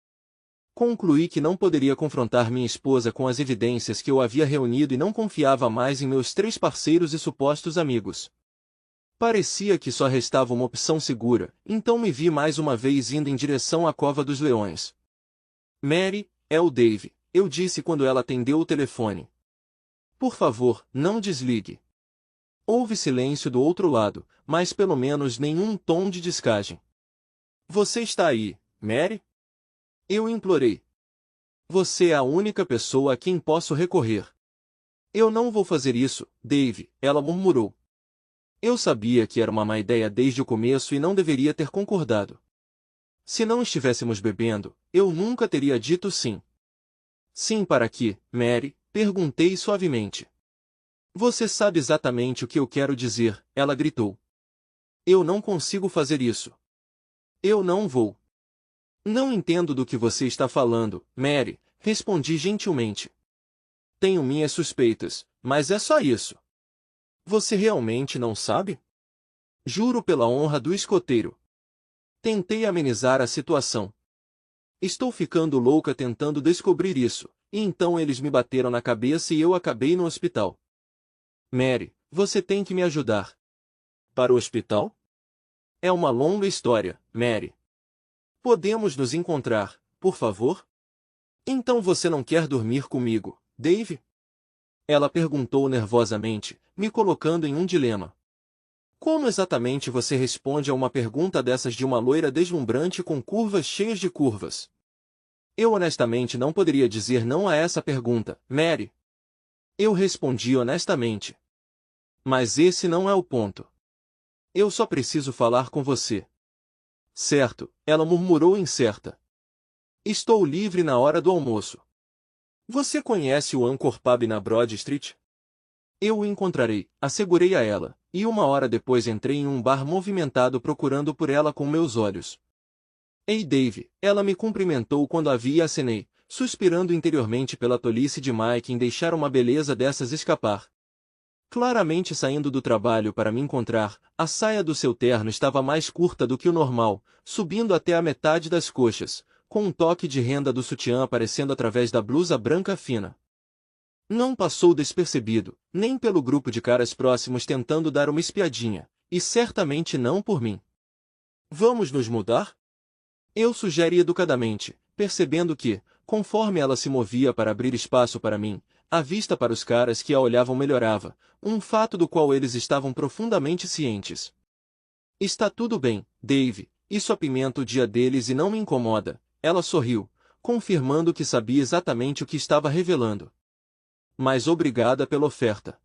Concluí que não poderia confrontar minha esposa com as evidências que eu havia reunido e não confiava mais em meus 3 parceiros e supostos amigos. Parecia que só restava uma opção segura, então me vi mais uma vez indo em direção à Cova dos Leões. Mary, é o Dave, eu disse quando ela atendeu o telefone. Por favor, não desligue. Houve silêncio do outro lado, mas pelo menos nenhum tom de descagem. Você está aí, Mary? Eu implorei. Você é a única pessoa a quem posso recorrer. Eu não vou fazer isso, Dave, ela murmurou. Eu sabia que era uma má ideia desde o começo e não deveria ter concordado. Se não estivéssemos bebendo, eu nunca teria dito sim. Sim para quê, Mary? Perguntei suavemente. Você sabe exatamente o que eu quero dizer, ela gritou. Eu não consigo fazer isso. Eu não vou. Não entendo do que você está falando, Mary, respondi gentilmente. Tenho minhas suspeitas, mas é só isso. Você realmente não sabe? Juro pela honra do escoteiro. Tentei amenizar a situação. Estou ficando louca tentando descobrir isso, e então eles me bateram na cabeça e eu acabei no hospital. Mary, você tem que me ajudar. Para o hospital? É uma longa história, Mary. Podemos nos encontrar, por favor? Então você não quer dormir comigo, Dave? Ela perguntou nervosamente, me colocando em um dilema. Como exatamente você responde a uma pergunta dessas de uma loira deslumbrante com curvas cheias de curvas? Eu honestamente não poderia dizer não a essa pergunta, Mary. Eu respondi honestamente. Mas esse não é o ponto. Eu só preciso falar com você. Certo, ela murmurou incerta. Estou livre na hora do almoço. Você conhece o Anchor Pub na Broad Street? Eu o encontrarei, assegurei a ela, e 1 hora depois entrei em um bar movimentado procurando por ela com meus olhos. Ei Dave, ela me cumprimentou quando a vi e acenei, suspirando interiormente pela tolice de Mike em deixar uma beleza dessas escapar. Claramente saindo do trabalho para me encontrar, a saia do seu terno estava mais curta do que o normal, subindo até a metade das coxas, com um toque de renda do sutiã aparecendo através da blusa branca fina. Não passou despercebido, nem pelo grupo de caras próximos tentando dar uma espiadinha, e certamente não por mim. Vamos nos mudar? Eu sugeri educadamente, percebendo que, conforme ela se movia para abrir espaço para mim, a vista para os caras que a olhavam melhorava, um fato do qual eles estavam profundamente cientes. Está tudo bem, Dave, isso apimenta o dia deles e não me incomoda, ela sorriu, confirmando que sabia exatamente o que estava revelando. Mas obrigada pela oferta.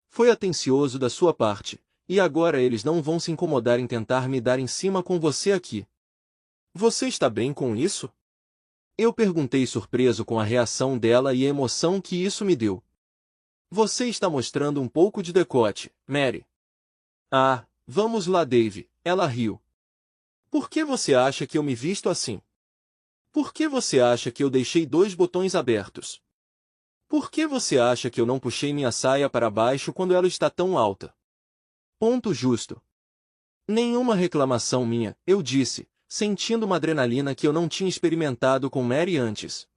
Foi atencioso da sua parte, e agora eles não vão se incomodar em tentar me dar em cima com você aqui. Você está bem com isso? Eu perguntei surpreso com a reação dela e a emoção que isso me deu. Você está mostrando um pouco de decote, Mary. Ah, vamos lá, Dave, ela riu. Por que você acha que eu me visto assim? Por que você acha que eu deixei 2 botões abertos? Por que você acha que eu não puxei minha saia para baixo quando ela está tão alta? Ponto justo. Nenhuma reclamação minha, eu disse, sentindo uma adrenalina que eu não tinha experimentado com Mary antes.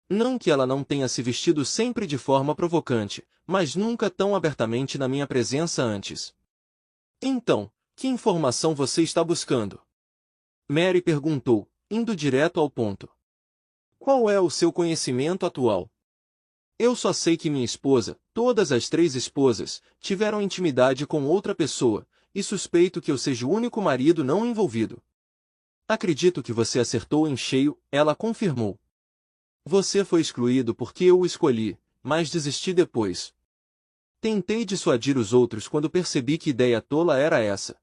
Não que ela não tenha se vestido sempre de forma provocante, mas nunca tão abertamente na minha presença antes. Então, que informação você está buscando? Mary perguntou, indo direto ao ponto. Qual é o seu conhecimento atual? Eu só sei que minha esposa, todas as 3 esposas, tiveram intimidade com outra pessoa, e suspeito que eu seja o único marido não envolvido. Acredito que você acertou em cheio, ela confirmou. Você foi excluído porque eu o escolhi, mas desisti depois. Tentei dissuadir os outros quando percebi que ideia tola era essa.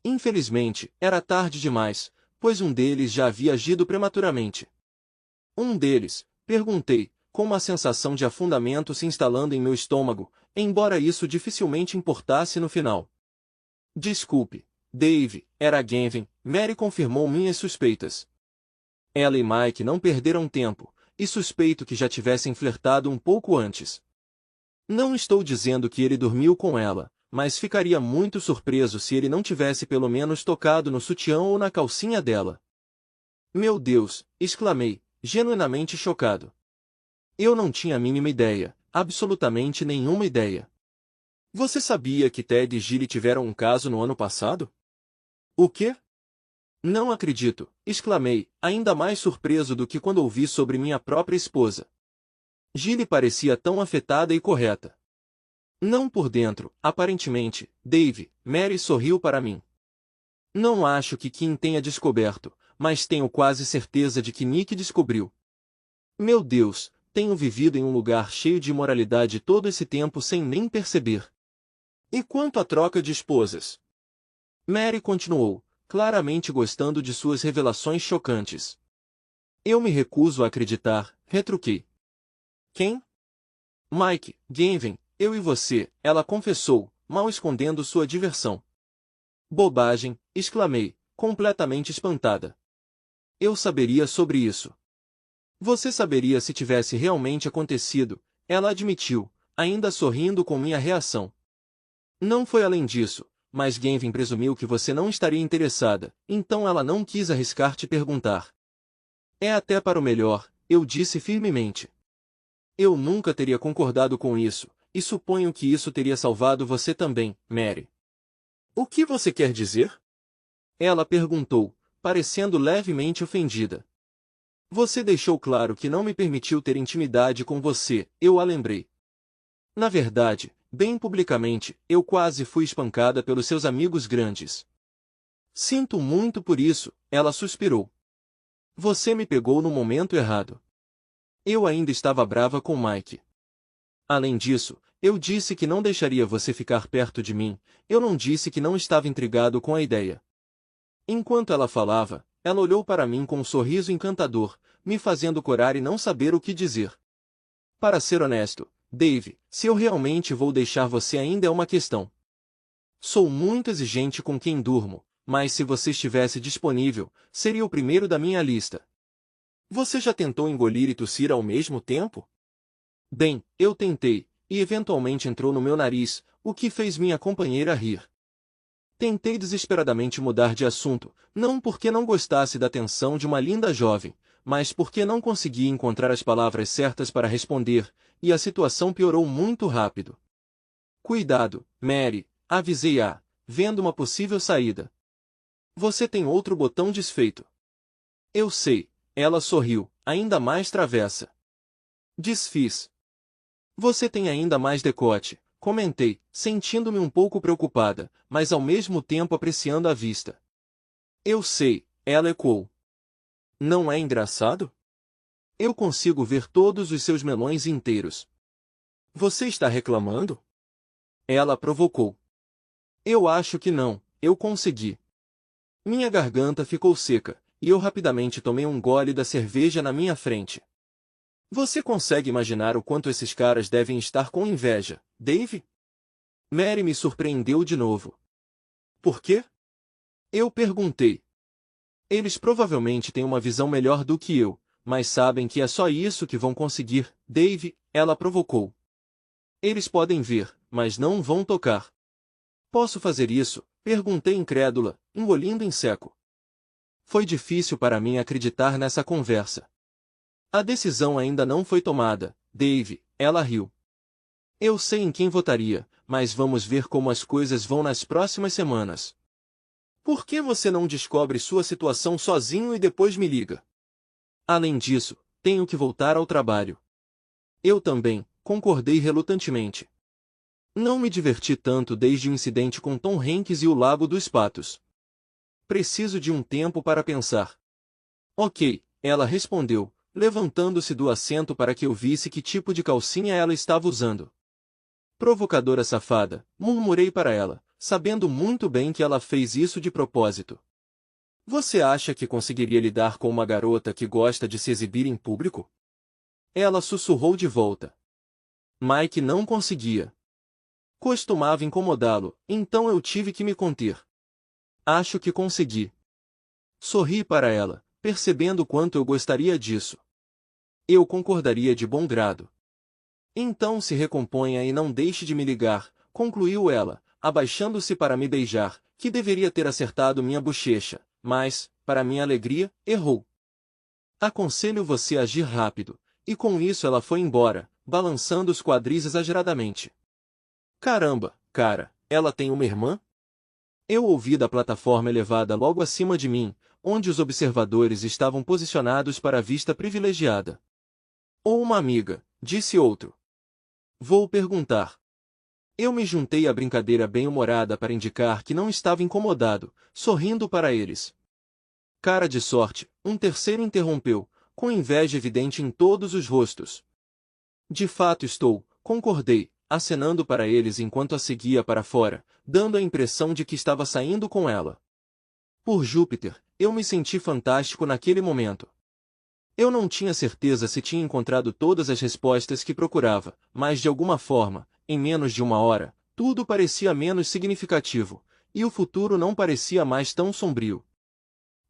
Infelizmente, era tarde demais, pois um deles já havia agido prematuramente. Um deles, perguntei, com uma sensação de afundamento se instalando em meu estômago, embora isso dificilmente importasse no final. Desculpe, Dave, era Gavin, Mary confirmou minhas suspeitas. Ela e Mike não perderam tempo, e suspeito que já tivessem flertado um pouco antes. Não estou dizendo que ele dormiu com ela, mas ficaria muito surpreso se ele não tivesse pelo menos tocado no sutiã ou na calcinha dela. Meu Deus, exclamei, genuinamente chocado. Eu não tinha a mínima ideia, absolutamente nenhuma ideia. Você sabia que Ted e Gilly tiveram um caso no ano passado? O quê? Não acredito, exclamei, ainda mais surpreso do que quando ouvi sobre minha própria esposa. Gilly parecia tão afetada e correta. Não por dentro, aparentemente, Dave, Mary sorriu para mim. Não acho que Kim tenha descoberto, mas tenho quase certeza de que Nick descobriu. Meu Deus, tenho vivido em um lugar cheio de imoralidade todo esse tempo sem nem perceber. E quanto à troca de esposas? Mary continuou, claramente gostando de suas revelações chocantes. Eu me recuso a acreditar, retruquei. Quem? Mike, Gavin, eu e você, ela confessou, mal escondendo sua diversão. Bobagem, exclamei, completamente espantada. Eu saberia sobre isso. Você saberia se tivesse realmente acontecido, ela admitiu, ainda sorrindo com minha reação. Não foi além disso, mas Genvin presumiu que você não estaria interessada, então ela não quis arriscar te perguntar. É até para o melhor, eu disse firmemente. Eu nunca teria concordado com isso, e suponho que isso teria salvado você também, Mary. O que você quer dizer? Ela perguntou, parecendo levemente ofendida. Você deixou claro que não me permitiu ter intimidade com você, eu a lembrei. Na verdade, bem publicamente, eu quase fui espancada pelos seus amigos grandes. Sinto muito por isso, ela suspirou. Você me pegou no momento errado. Eu ainda estava brava com Mike. Além disso, eu disse que não deixaria você ficar perto de mim, eu não disse que não estava intrigado com a ideia. Enquanto ela falava, ela olhou para mim com um sorriso encantador, me fazendo corar e não saber o que dizer. Para ser honesto, Dave, se eu realmente vou deixar você ainda é uma questão. Sou muito exigente com quem durmo, mas se você estivesse disponível, seria o primeiro da minha lista. Você já tentou engolir e tossir ao mesmo tempo? Bem, eu tentei, e eventualmente entrou no meu nariz, o que fez minha companheira rir. Tentei desesperadamente mudar de assunto, não porque não gostasse da atenção de uma linda jovem, mas porque não conseguia encontrar as palavras certas para responder, e a situação piorou muito rápido. Cuidado, Mary, avisei-a, vendo uma possível saída. Você tem outro botão desfeito. Eu sei, ela sorriu, ainda mais travessa. Desfiz. Você tem ainda mais decote, comentei, sentindo-me um pouco preocupada, mas ao mesmo tempo apreciando a vista. Eu sei, ela ecoou. Não é engraçado? Eu consigo ver todos os seus melões inteiros. Você está reclamando? Ela provocou. Eu acho que não, eu consegui. Minha garganta ficou seca, e eu rapidamente tomei um gole da cerveja na minha frente. Você consegue imaginar o quanto esses caras devem estar com inveja, Dave? Mary me surpreendeu de novo. Por quê? Eu perguntei. Eles provavelmente têm uma visão melhor do que eu, mas sabem que é só isso que vão conseguir, Dave, ela provocou. Eles podem ver, mas não vão tocar. Posso fazer isso? Perguntei incrédula, engolindo em seco. Foi difícil para mim acreditar nessa conversa. A decisão ainda não foi tomada, Dave, ela riu. Eu sei em quem votaria, mas vamos ver como as coisas vão nas próximas semanas. Por que você não descobre sua situação sozinho e depois me liga? Além disso, tenho que voltar ao trabalho. Eu também, concordei relutantemente. Não me diverti tanto desde o incidente com Tom Hanks e o Lago dos Patos. Preciso de um tempo para pensar. Ok, ela respondeu, levantando-se do assento para que eu visse que tipo de calcinha ela estava usando. Provocadora safada, murmurei para ela, sabendo muito bem que ela fez isso de propósito. Você acha que conseguiria lidar com uma garota que gosta de se exibir em público? Ela sussurrou de volta. Mike não conseguia. Costumava incomodá-lo, então eu tive que me conter. Acho que consegui. Sorri para ela, percebendo quanto eu gostaria disso. Eu concordaria de bom grado. Então se recomponha e não deixe de me ligar, concluiu ela, abaixando-se para me beijar, que deveria ter acertado minha bochecha, mas, para minha alegria, errou. Aconselho você a agir rápido, e com isso ela foi embora, balançando os quadris exageradamente. Caramba, cara, ela tem uma irmã? Eu ouvi da plataforma elevada logo acima de mim, onde os observadores estavam posicionados para a vista privilegiada. Ou uma amiga, disse outro. Vou perguntar. Eu me juntei à brincadeira bem-humorada para indicar que não estava incomodado, sorrindo para eles. Cara de sorte, um terceiro interrompeu, com inveja evidente em todos os rostos. De fato estou, concordei, acenando para eles enquanto a seguia para fora, dando a impressão de que estava saindo com ela. Por Júpiter, eu me senti fantástico naquele momento. Eu não tinha certeza se tinha encontrado todas as respostas que procurava, mas de alguma forma, em menos de uma hora, tudo parecia menos significativo, e o futuro não parecia mais tão sombrio.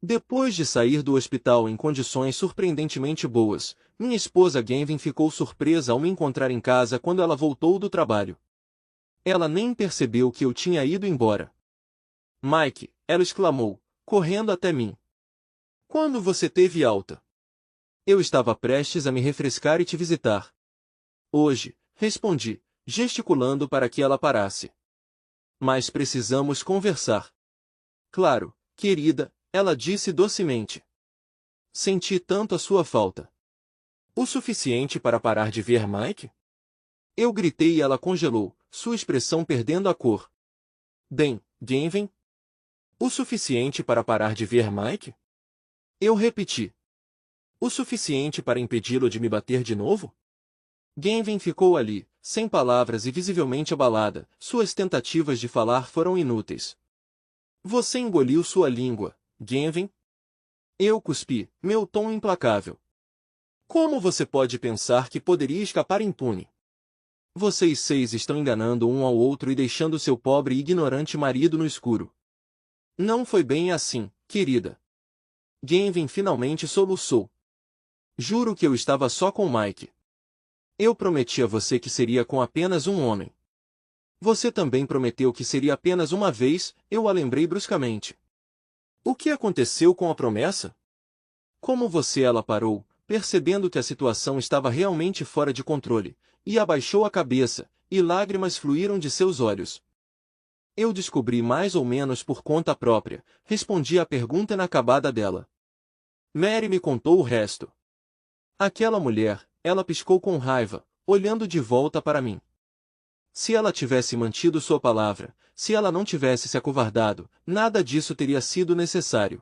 Depois de sair do hospital em condições surpreendentemente boas, minha esposa Gavin ficou surpresa ao me encontrar em casa quando ela voltou do trabalho. Ela nem percebeu que eu tinha ido embora. Mike, ela exclamou, correndo até mim. Quando você teve alta? Eu estava prestes a me refrescar e te visitar. Hoje, respondi, gesticulando para que ela parasse. Mas precisamos conversar. Claro, querida, ela disse docemente. Senti tanto a sua falta. O suficiente para parar de ver Mike? Eu gritei e ela congelou, sua expressão perdendo a cor. Bem, Gavin? O suficiente para parar de ver Mike? Eu repeti. O suficiente para impedi-lo de me bater de novo? Gavin ficou ali, sem palavras e visivelmente abalada, suas tentativas de falar foram inúteis. Você engoliu sua língua, Gavin? Eu cuspi, meu tom implacável. Como você pode pensar que poderia escapar impune? Vocês seis estão enganando um ao outro e deixando seu pobre e ignorante marido no escuro. Não foi bem assim, querida. Gavin finalmente soluçou. Juro que eu estava só com Mike. Eu prometi a você que seria com apenas um homem. Você também prometeu que seria apenas uma vez, eu a lembrei bruscamente. O que aconteceu com a promessa? Como você ela parou, percebendo que a situação estava realmente fora de controle, e abaixou a cabeça, e lágrimas fluíram de seus olhos. Eu descobri mais ou menos por conta própria, respondi à pergunta inacabada dela. Mary me contou o resto. Aquela mulher, ela piscou com raiva, olhando de volta para mim. Se ela tivesse mantido sua palavra, se ela não tivesse se acovardado, nada disso teria sido necessário.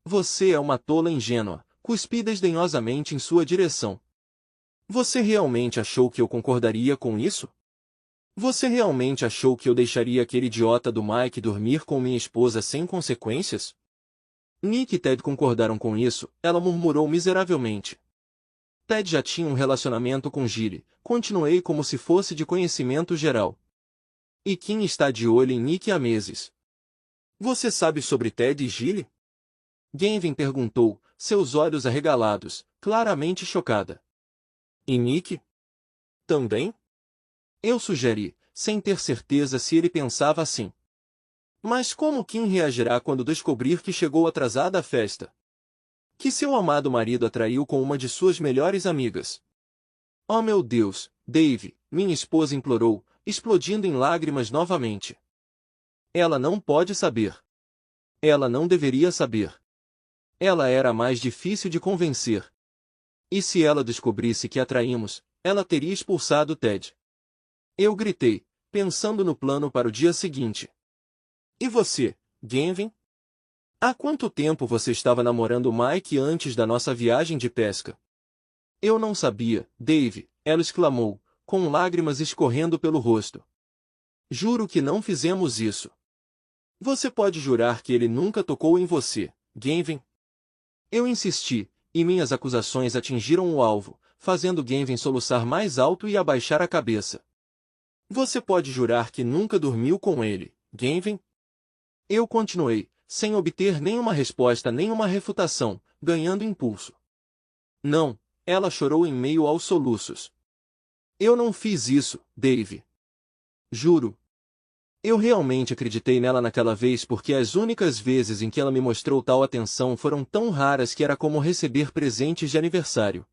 Você é uma tola ingênua, cuspi desdenhosamente em sua direção. Você realmente achou que eu concordaria com isso? Você realmente achou que eu deixaria aquele idiota do Mike dormir com minha esposa sem consequências? Nick e Ted concordaram com isso, ela murmurou miseravelmente. Ted já tinha um relacionamento com Gilly, continuei como se fosse de conhecimento geral. E Kim está de olho em Nick há meses. Você sabe sobre Ted e Gilly? Gavin perguntou, seus olhos arregalados, claramente chocada. E Nick? Também? Eu sugeri, sem ter certeza se ele pensava assim. Mas como Kim reagirá quando descobrir que chegou atrasada à festa? Que seu amado marido a traiu com uma de suas melhores amigas? Oh meu Deus, Dave, minha esposa implorou, explodindo em lágrimas novamente. Ela não pode saber. Ela não deveria saber. Ela era a mais difícil de convencer. E se ela descobrisse que a traímos, ela teria expulsado Ted. Eu gritei, pensando no plano para o dia seguinte. E você, Gavin? Há quanto tempo você estava namorando Mike antes da nossa viagem de pesca? Eu não sabia, Dave, ela exclamou, com lágrimas escorrendo pelo rosto. Juro que não fizemos isso. Você pode jurar que ele nunca tocou em você, Gavin? Eu insisti, e minhas acusações atingiram o alvo, fazendo Gavin soluçar mais alto e abaixar a cabeça. Você pode jurar que nunca dormiu com ele, Gavin? Eu continuei, sem obter nenhuma resposta nem uma refutação, ganhando impulso. Não, ela chorou em meio aos soluços. Eu não fiz isso, Dave. Juro. Eu realmente acreditei nela naquela vez porque as únicas vezes em que ela me mostrou tal atenção foram tão raras que era como receber presentes de aniversário.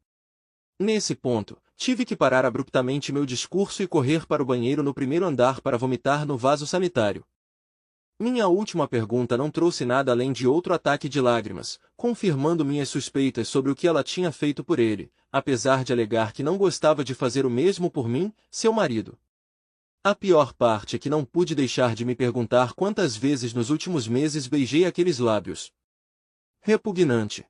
Nesse ponto, tive que parar abruptamente meu discurso e correr para o banheiro no primeiro andar para vomitar no vaso sanitário. Minha última pergunta não trouxe nada além de outro ataque de lágrimas, confirmando minhas suspeitas sobre o que ela tinha feito por ele, apesar de alegar que não gostava de fazer o mesmo por mim, seu marido. A pior parte é que não pude deixar de me perguntar quantas vezes nos últimos meses beijei aqueles lábios. Repugnante.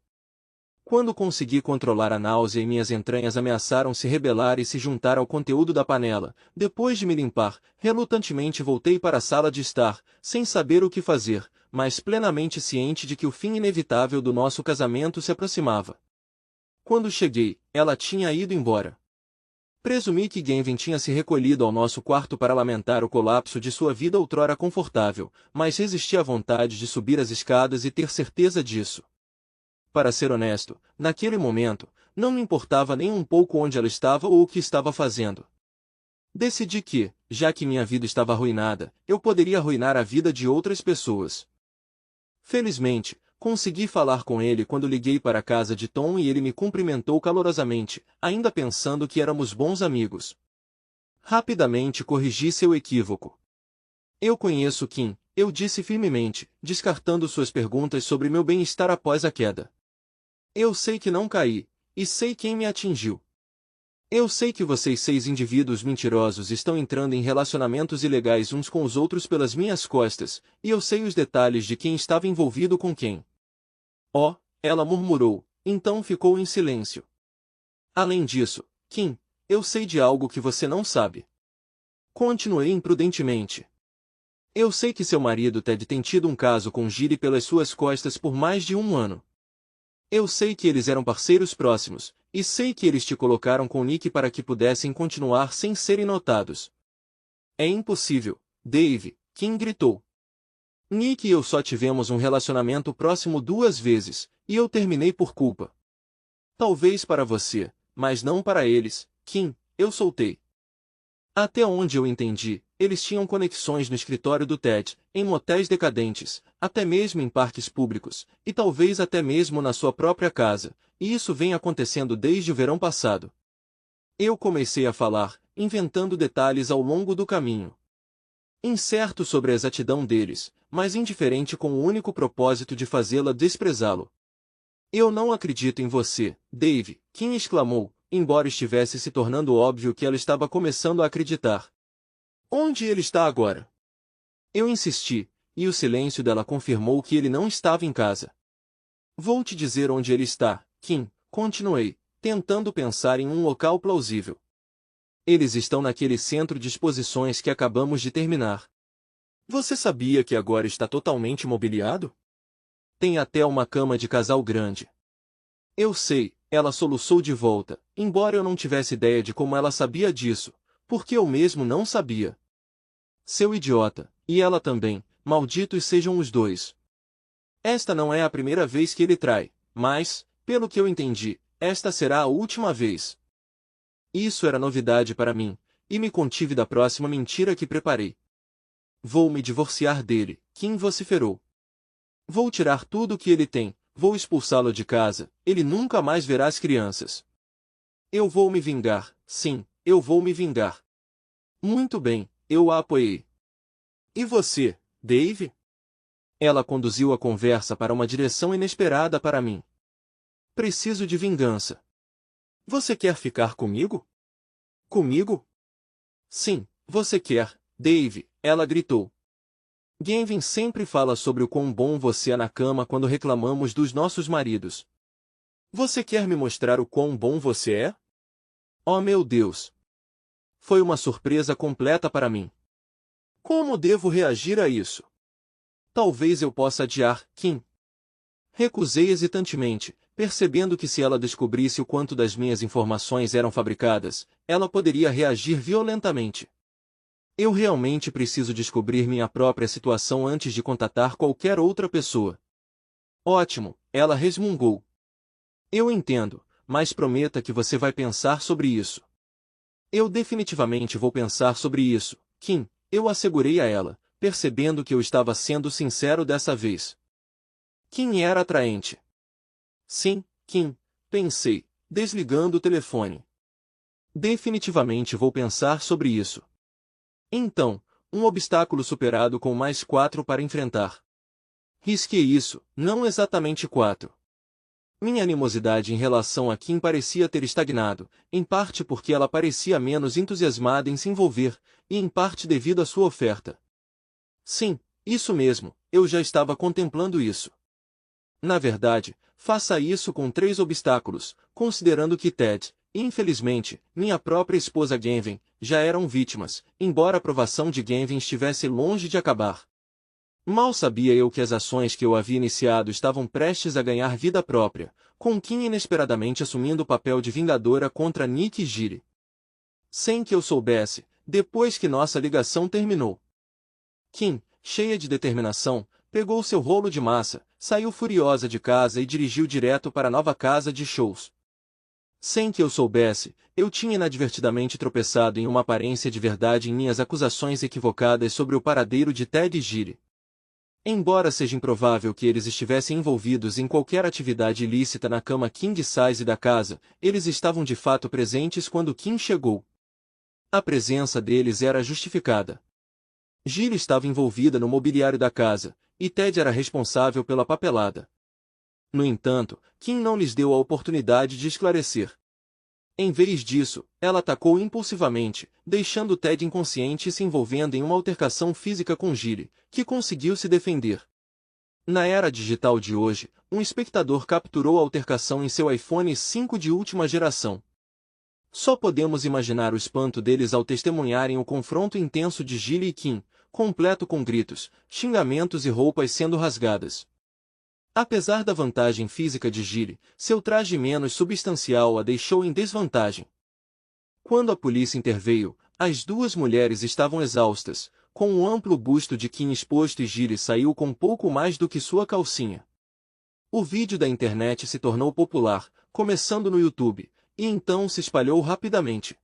Quando consegui controlar a náusea e minhas entranhas ameaçaram se rebelar e se juntar ao conteúdo da panela, depois de me limpar, relutantemente voltei para a sala de estar, sem saber o que fazer, mas plenamente ciente de que o fim inevitável do nosso casamento se aproximava. Quando cheguei, ela tinha ido embora. Presumi que Genvin tinha se recolhido ao nosso quarto para lamentar o colapso de sua vida outrora confortável, mas resisti à vontade de subir as escadas e ter certeza disso. Para ser honesto, naquele momento, não me importava nem um pouco onde ela estava ou o que estava fazendo. Decidi que, já que minha vida estava arruinada, eu poderia arruinar a vida de outras pessoas. Felizmente, consegui falar com ele quando liguei para a casa de Tom e ele me cumprimentou calorosamente, ainda pensando que éramos bons amigos. Rapidamente corrigi seu equívoco. Eu conheço Kim, eu disse firmemente, descartando suas perguntas sobre meu bem-estar após a queda. Eu sei que não caí, e sei quem me atingiu. Eu sei que vocês 6 indivíduos mentirosos estão entrando em relacionamentos ilegais uns com os outros pelas minhas costas, e eu sei os detalhes de quem estava envolvido com quem. Oh, ela murmurou, então ficou em silêncio. Além disso, Kim, eu sei de algo que você não sabe. Continuei imprudentemente. Eu sei que seu marido Ted tem tido um caso com Giri pelas suas costas por mais de 1 ano. Eu sei que eles eram parceiros próximos, e sei que eles te colocaram com Nick para que pudessem continuar sem serem notados. É impossível, Dave, Kim gritou. Nick e eu só tivemos um relacionamento próximo 2 vezes, e eu terminei por culpa. Talvez para você, mas não para eles, Kim, eu soltei. Até onde eu entendi, eles tinham conexões no escritório do Ted, em motéis decadentes, até mesmo em parques públicos, e talvez até mesmo na sua própria casa, e isso vem acontecendo desde o verão passado. Eu comecei a falar, inventando detalhes ao longo do caminho. Incerto sobre a exatidão deles, mas indiferente com o único propósito de fazê-la desprezá-lo. Eu não acredito em você, Dave, Kim exclamou, embora estivesse se tornando óbvio que ela estava começando a acreditar. Onde ele está agora? Eu insisti, e o silêncio dela confirmou que ele não estava em casa. Vou te dizer onde ele está, Kim, continuei, tentando pensar em um local plausível. Eles estão naquele centro de exposições que acabamos de terminar. Você sabia que agora está totalmente mobiliado? Tem até uma cama de casal grande. Eu sei, ela soluçou de volta, embora eu não tivesse ideia de como ela sabia disso, porque eu mesmo não sabia. Seu idiota, e ela também, malditos sejam os dois. Esta não é a primeira vez que ele trai, mas, pelo que eu entendi, esta será a última vez. Isso era novidade para mim, e me contive da próxima mentira que preparei. Vou me divorciar dele, Kim vociferou. Vou tirar tudo o que ele tem, vou expulsá-lo de casa, ele nunca mais verá as crianças. Eu vou me vingar, sim, eu vou me vingar. Muito bem, eu a apoiei. E você, Dave? Ela conduziu a conversa para uma direção inesperada para mim. Preciso de vingança. Você quer ficar comigo? Comigo? Sim, você quer, Dave, ela gritou. Genvin sempre fala sobre o quão bom você é na cama quando reclamamos dos nossos maridos. Você quer me mostrar o quão bom você é? Oh meu Deus! Foi uma surpresa completa para mim. Como devo reagir a isso? Talvez eu possa adiar, Kim. Recusei hesitantemente, percebendo que se ela descobrisse o quanto das minhas informações eram fabricadas, ela poderia reagir violentamente. Eu realmente preciso descobrir minha própria situação antes de contatar qualquer outra pessoa. Ótimo, ela resmungou. Eu entendo, mas prometa que você vai pensar sobre isso. Eu definitivamente vou pensar sobre isso, Kim, eu assegurei a ela, percebendo que eu estava sendo sincero dessa vez. Kim era atraente. Sim, Kim, pensei, desligando o telefone. Definitivamente vou pensar sobre isso. Então, um obstáculo superado com mais 4 para enfrentar. Risquei isso, não exatamente 4. Minha animosidade em relação a Kim parecia ter estagnado, em parte porque ela parecia menos entusiasmada em se envolver, e em parte devido à sua oferta. Sim, isso mesmo, eu já estava contemplando isso. Na verdade, faça isso com 3 obstáculos, considerando que Ted, e infelizmente, minha própria esposa Genvin, já eram vítimas, embora a aprovação de Genvin estivesse longe de acabar. Mal sabia eu que as ações que eu havia iniciado estavam prestes a ganhar vida própria, com Kim inesperadamente assumindo o papel de vingadora contra Nick e Giri. Sem que eu soubesse, depois que nossa ligação terminou. Kim, cheia de determinação, pegou seu rolo de massa, saiu furiosa de casa e dirigiu direto para a nova casa de shows. Sem que eu soubesse, eu tinha inadvertidamente tropeçado em uma aparência de verdade em minhas acusações equivocadas sobre o paradeiro de Ted e Gilly. Embora seja improvável que eles estivessem envolvidos em qualquer atividade ilícita na cama king size da casa, eles estavam de fato presentes quando Kim chegou. A presença deles era justificada. Gilly estava envolvida no mobiliário da casa, e Ted era responsável pela papelada. No entanto, Kim não lhes deu a oportunidade de esclarecer. Em vez disso, ela atacou impulsivamente, deixando Ted inconsciente e se envolvendo em uma altercação física com Gilly, que conseguiu se defender. Na era digital de hoje, um espectador capturou a altercação em seu iPhone 5 de última geração. Só podemos imaginar o espanto deles ao testemunharem o confronto intenso de Gilly e Kim, completo com gritos, xingamentos e roupas sendo rasgadas. Apesar da vantagem física de Gilly, seu traje menos substancial a deixou em desvantagem. Quando a polícia interveio, as duas mulheres estavam exaustas, com um amplo busto de Kim exposto e Gilly saiu com pouco mais do que sua calcinha. O vídeo da internet se tornou popular, começando no YouTube, e então se espalhou rapidamente.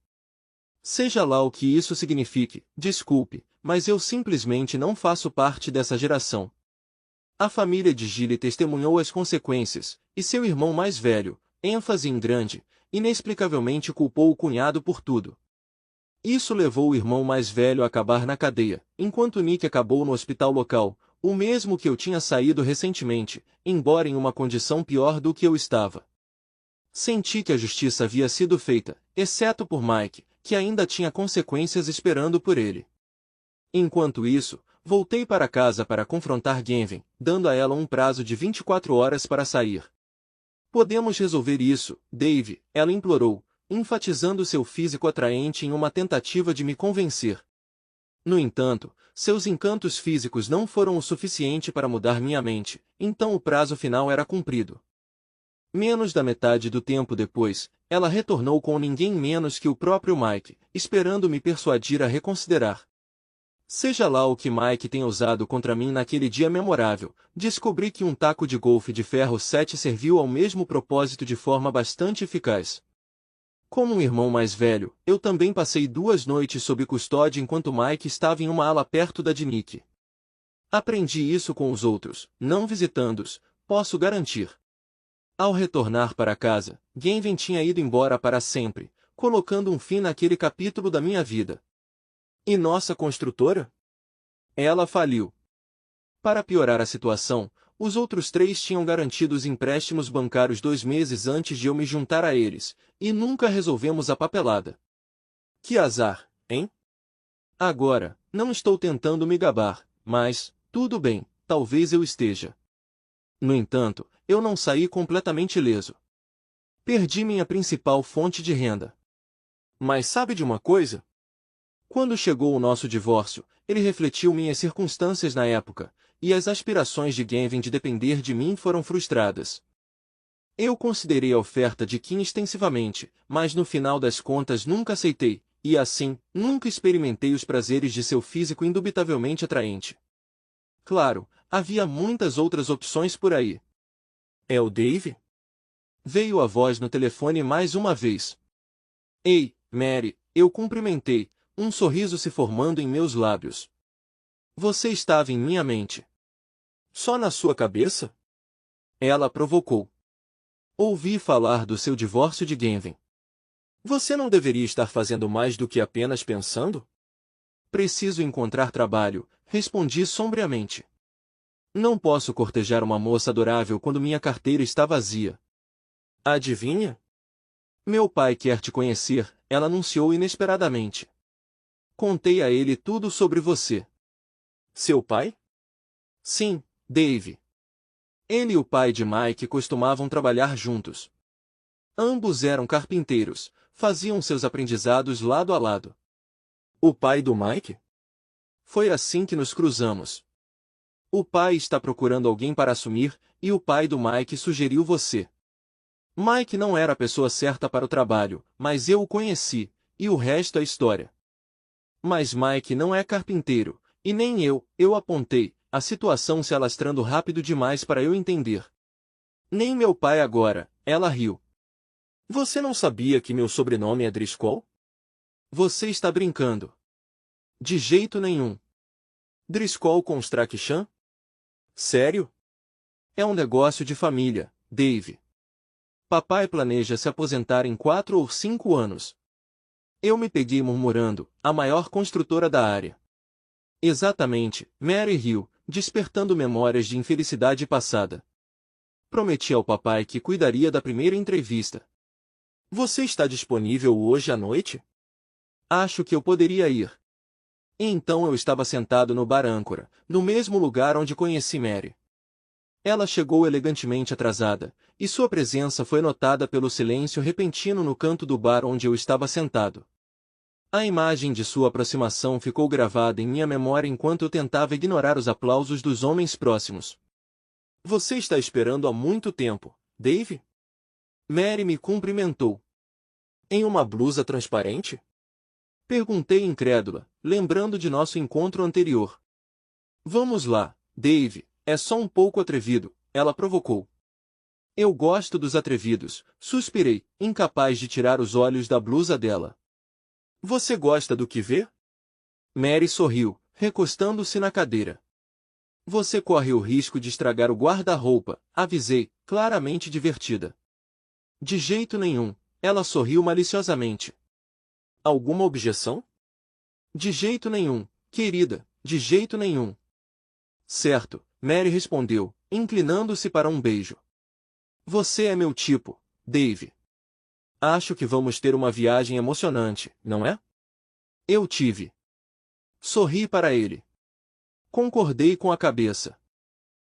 Seja lá o que isso signifique, desculpe, mas eu simplesmente não faço parte dessa geração. A família de Gilly testemunhou as consequências, e seu irmão mais velho, ênfase em grande, inexplicavelmente culpou o cunhado por tudo. Isso levou o irmão mais velho a acabar na cadeia, enquanto Nick acabou no hospital local, o mesmo que eu tinha saído recentemente, embora em uma condição pior do que eu estava. Senti que a justiça havia sido feita, exceto por Mike, que ainda tinha consequências esperando por ele. Enquanto isso, voltei para casa para confrontar Gavin, dando a ela um prazo de 24 horas para sair. Podemos resolver isso, Dave, ela implorou, enfatizando seu físico atraente em uma tentativa de me convencer. No entanto, seus encantos físicos não foram o suficiente para mudar minha mente, então o prazo final era cumprido. Menos da metade do tempo depois, ela retornou com ninguém menos que o próprio Mike, esperando me persuadir a reconsiderar. Seja lá o que Mike tenha usado contra mim naquele dia memorável, descobri que um taco de golfe de ferro 7 serviu ao mesmo propósito de forma bastante eficaz. Como um irmão mais velho, eu também passei 2 noites sob custódia enquanto Mike estava em uma ala perto da de Nick. Aprendi isso com os outros, não visitando-os, posso garantir. Ao retornar para casa, Gavin tinha ido embora para sempre, colocando um fim naquele capítulo da minha vida. E nossa construtora? Ela faliu. Para piorar a situação, os outros 3 tinham garantido os empréstimos bancários 2 meses antes de eu me juntar a eles, e nunca resolvemos a papelada. Que azar, hein? Agora, não estou tentando me gabar, mas, tudo bem, talvez eu esteja. No entanto, eu não saí completamente ileso. Perdi minha principal fonte de renda. Mas sabe de uma coisa? Quando chegou o nosso divórcio, ele refletiu minhas circunstâncias na época, e as aspirações de Gavin de depender de mim foram frustradas. Eu considerei a oferta de Kim extensivamente, mas no final das contas nunca aceitei, e assim, nunca experimentei os prazeres de seu físico indubitavelmente atraente. Claro, havia muitas outras opções por aí. É o Dave? Veio a voz no telefone mais uma vez. Ei, Mary, eu cumprimentei, um sorriso se formando em meus lábios. Você estava em minha mente. Só na sua cabeça? Ela provocou. Ouvi falar do seu divórcio de Gavin. Você não deveria estar fazendo mais do que apenas pensando? Preciso encontrar trabalho, respondi sombriamente. Não posso cortejar uma moça adorável quando minha carteira está vazia. Adivinha? Meu pai quer te conhecer, ela anunciou inesperadamente. Contei a ele tudo sobre você. Seu pai? Sim, Dave. Ele e o pai de Mike costumavam trabalhar juntos. Ambos eram carpinteiros, faziam seus aprendizados lado a lado. O pai do Mike? Foi assim que nos cruzamos. O pai está procurando alguém para assumir, e o pai do Mike sugeriu você. Mike não era a pessoa certa para o trabalho, mas eu o conheci, e o resto é história. Mas Mike não é carpinteiro, e nem eu apontei, a situação se alastrando rápido demais para eu entender. Nem meu pai agora, ela riu. Você não sabia que meu sobrenome é Driscoll? Você está brincando. De jeito nenhum. Driscoll Construction? Sério? É um negócio de família, Dave. Papai planeja se aposentar em 4 ou 5 anos. Eu me peguei murmurando, a maior construtora da área. Exatamente, Mary riu, despertando memórias de infelicidade passada. Prometi ao papai que cuidaria da primeira entrevista. Você está disponível hoje à noite? Acho que eu poderia ir. E então eu estava sentado no bar âncora, no mesmo lugar onde conheci Mary. Ela chegou elegantemente atrasada, e sua presença foi notada pelo silêncio repentino no canto do bar onde eu estava sentado. A imagem de sua aproximação ficou gravada em minha memória enquanto eu tentava ignorar os aplausos dos homens próximos. Você está esperando há muito tempo, Dave? Mary me cumprimentou. Em uma blusa transparente? Perguntei incrédula, lembrando de nosso encontro anterior. Vamos lá, Dave, é só um pouco atrevido, ela provocou. Eu gosto dos atrevidos, suspirei, incapaz de tirar os olhos da blusa dela. Você gosta do que vê? Mary sorriu, recostando-se na cadeira. Você corre o risco de estragar o guarda-roupa, avisei, claramente divertida. De jeito nenhum, ela sorriu maliciosamente. Alguma objeção? De jeito nenhum, querida, de jeito nenhum. Certo, Mary respondeu, inclinando-se para um beijo. Você é meu tipo, Dave. Acho que vamos ter uma viagem emocionante, não é? Eu tive. Sorri para ele. Concordei com a cabeça.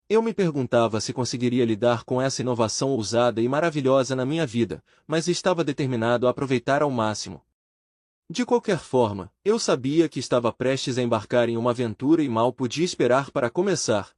Eu me perguntava se conseguiria lidar com essa inovação ousada e maravilhosa na minha vida, mas estava determinado a aproveitar ao máximo. De qualquer forma, eu sabia que estava prestes a embarcar em uma aventura e mal podia esperar para começar.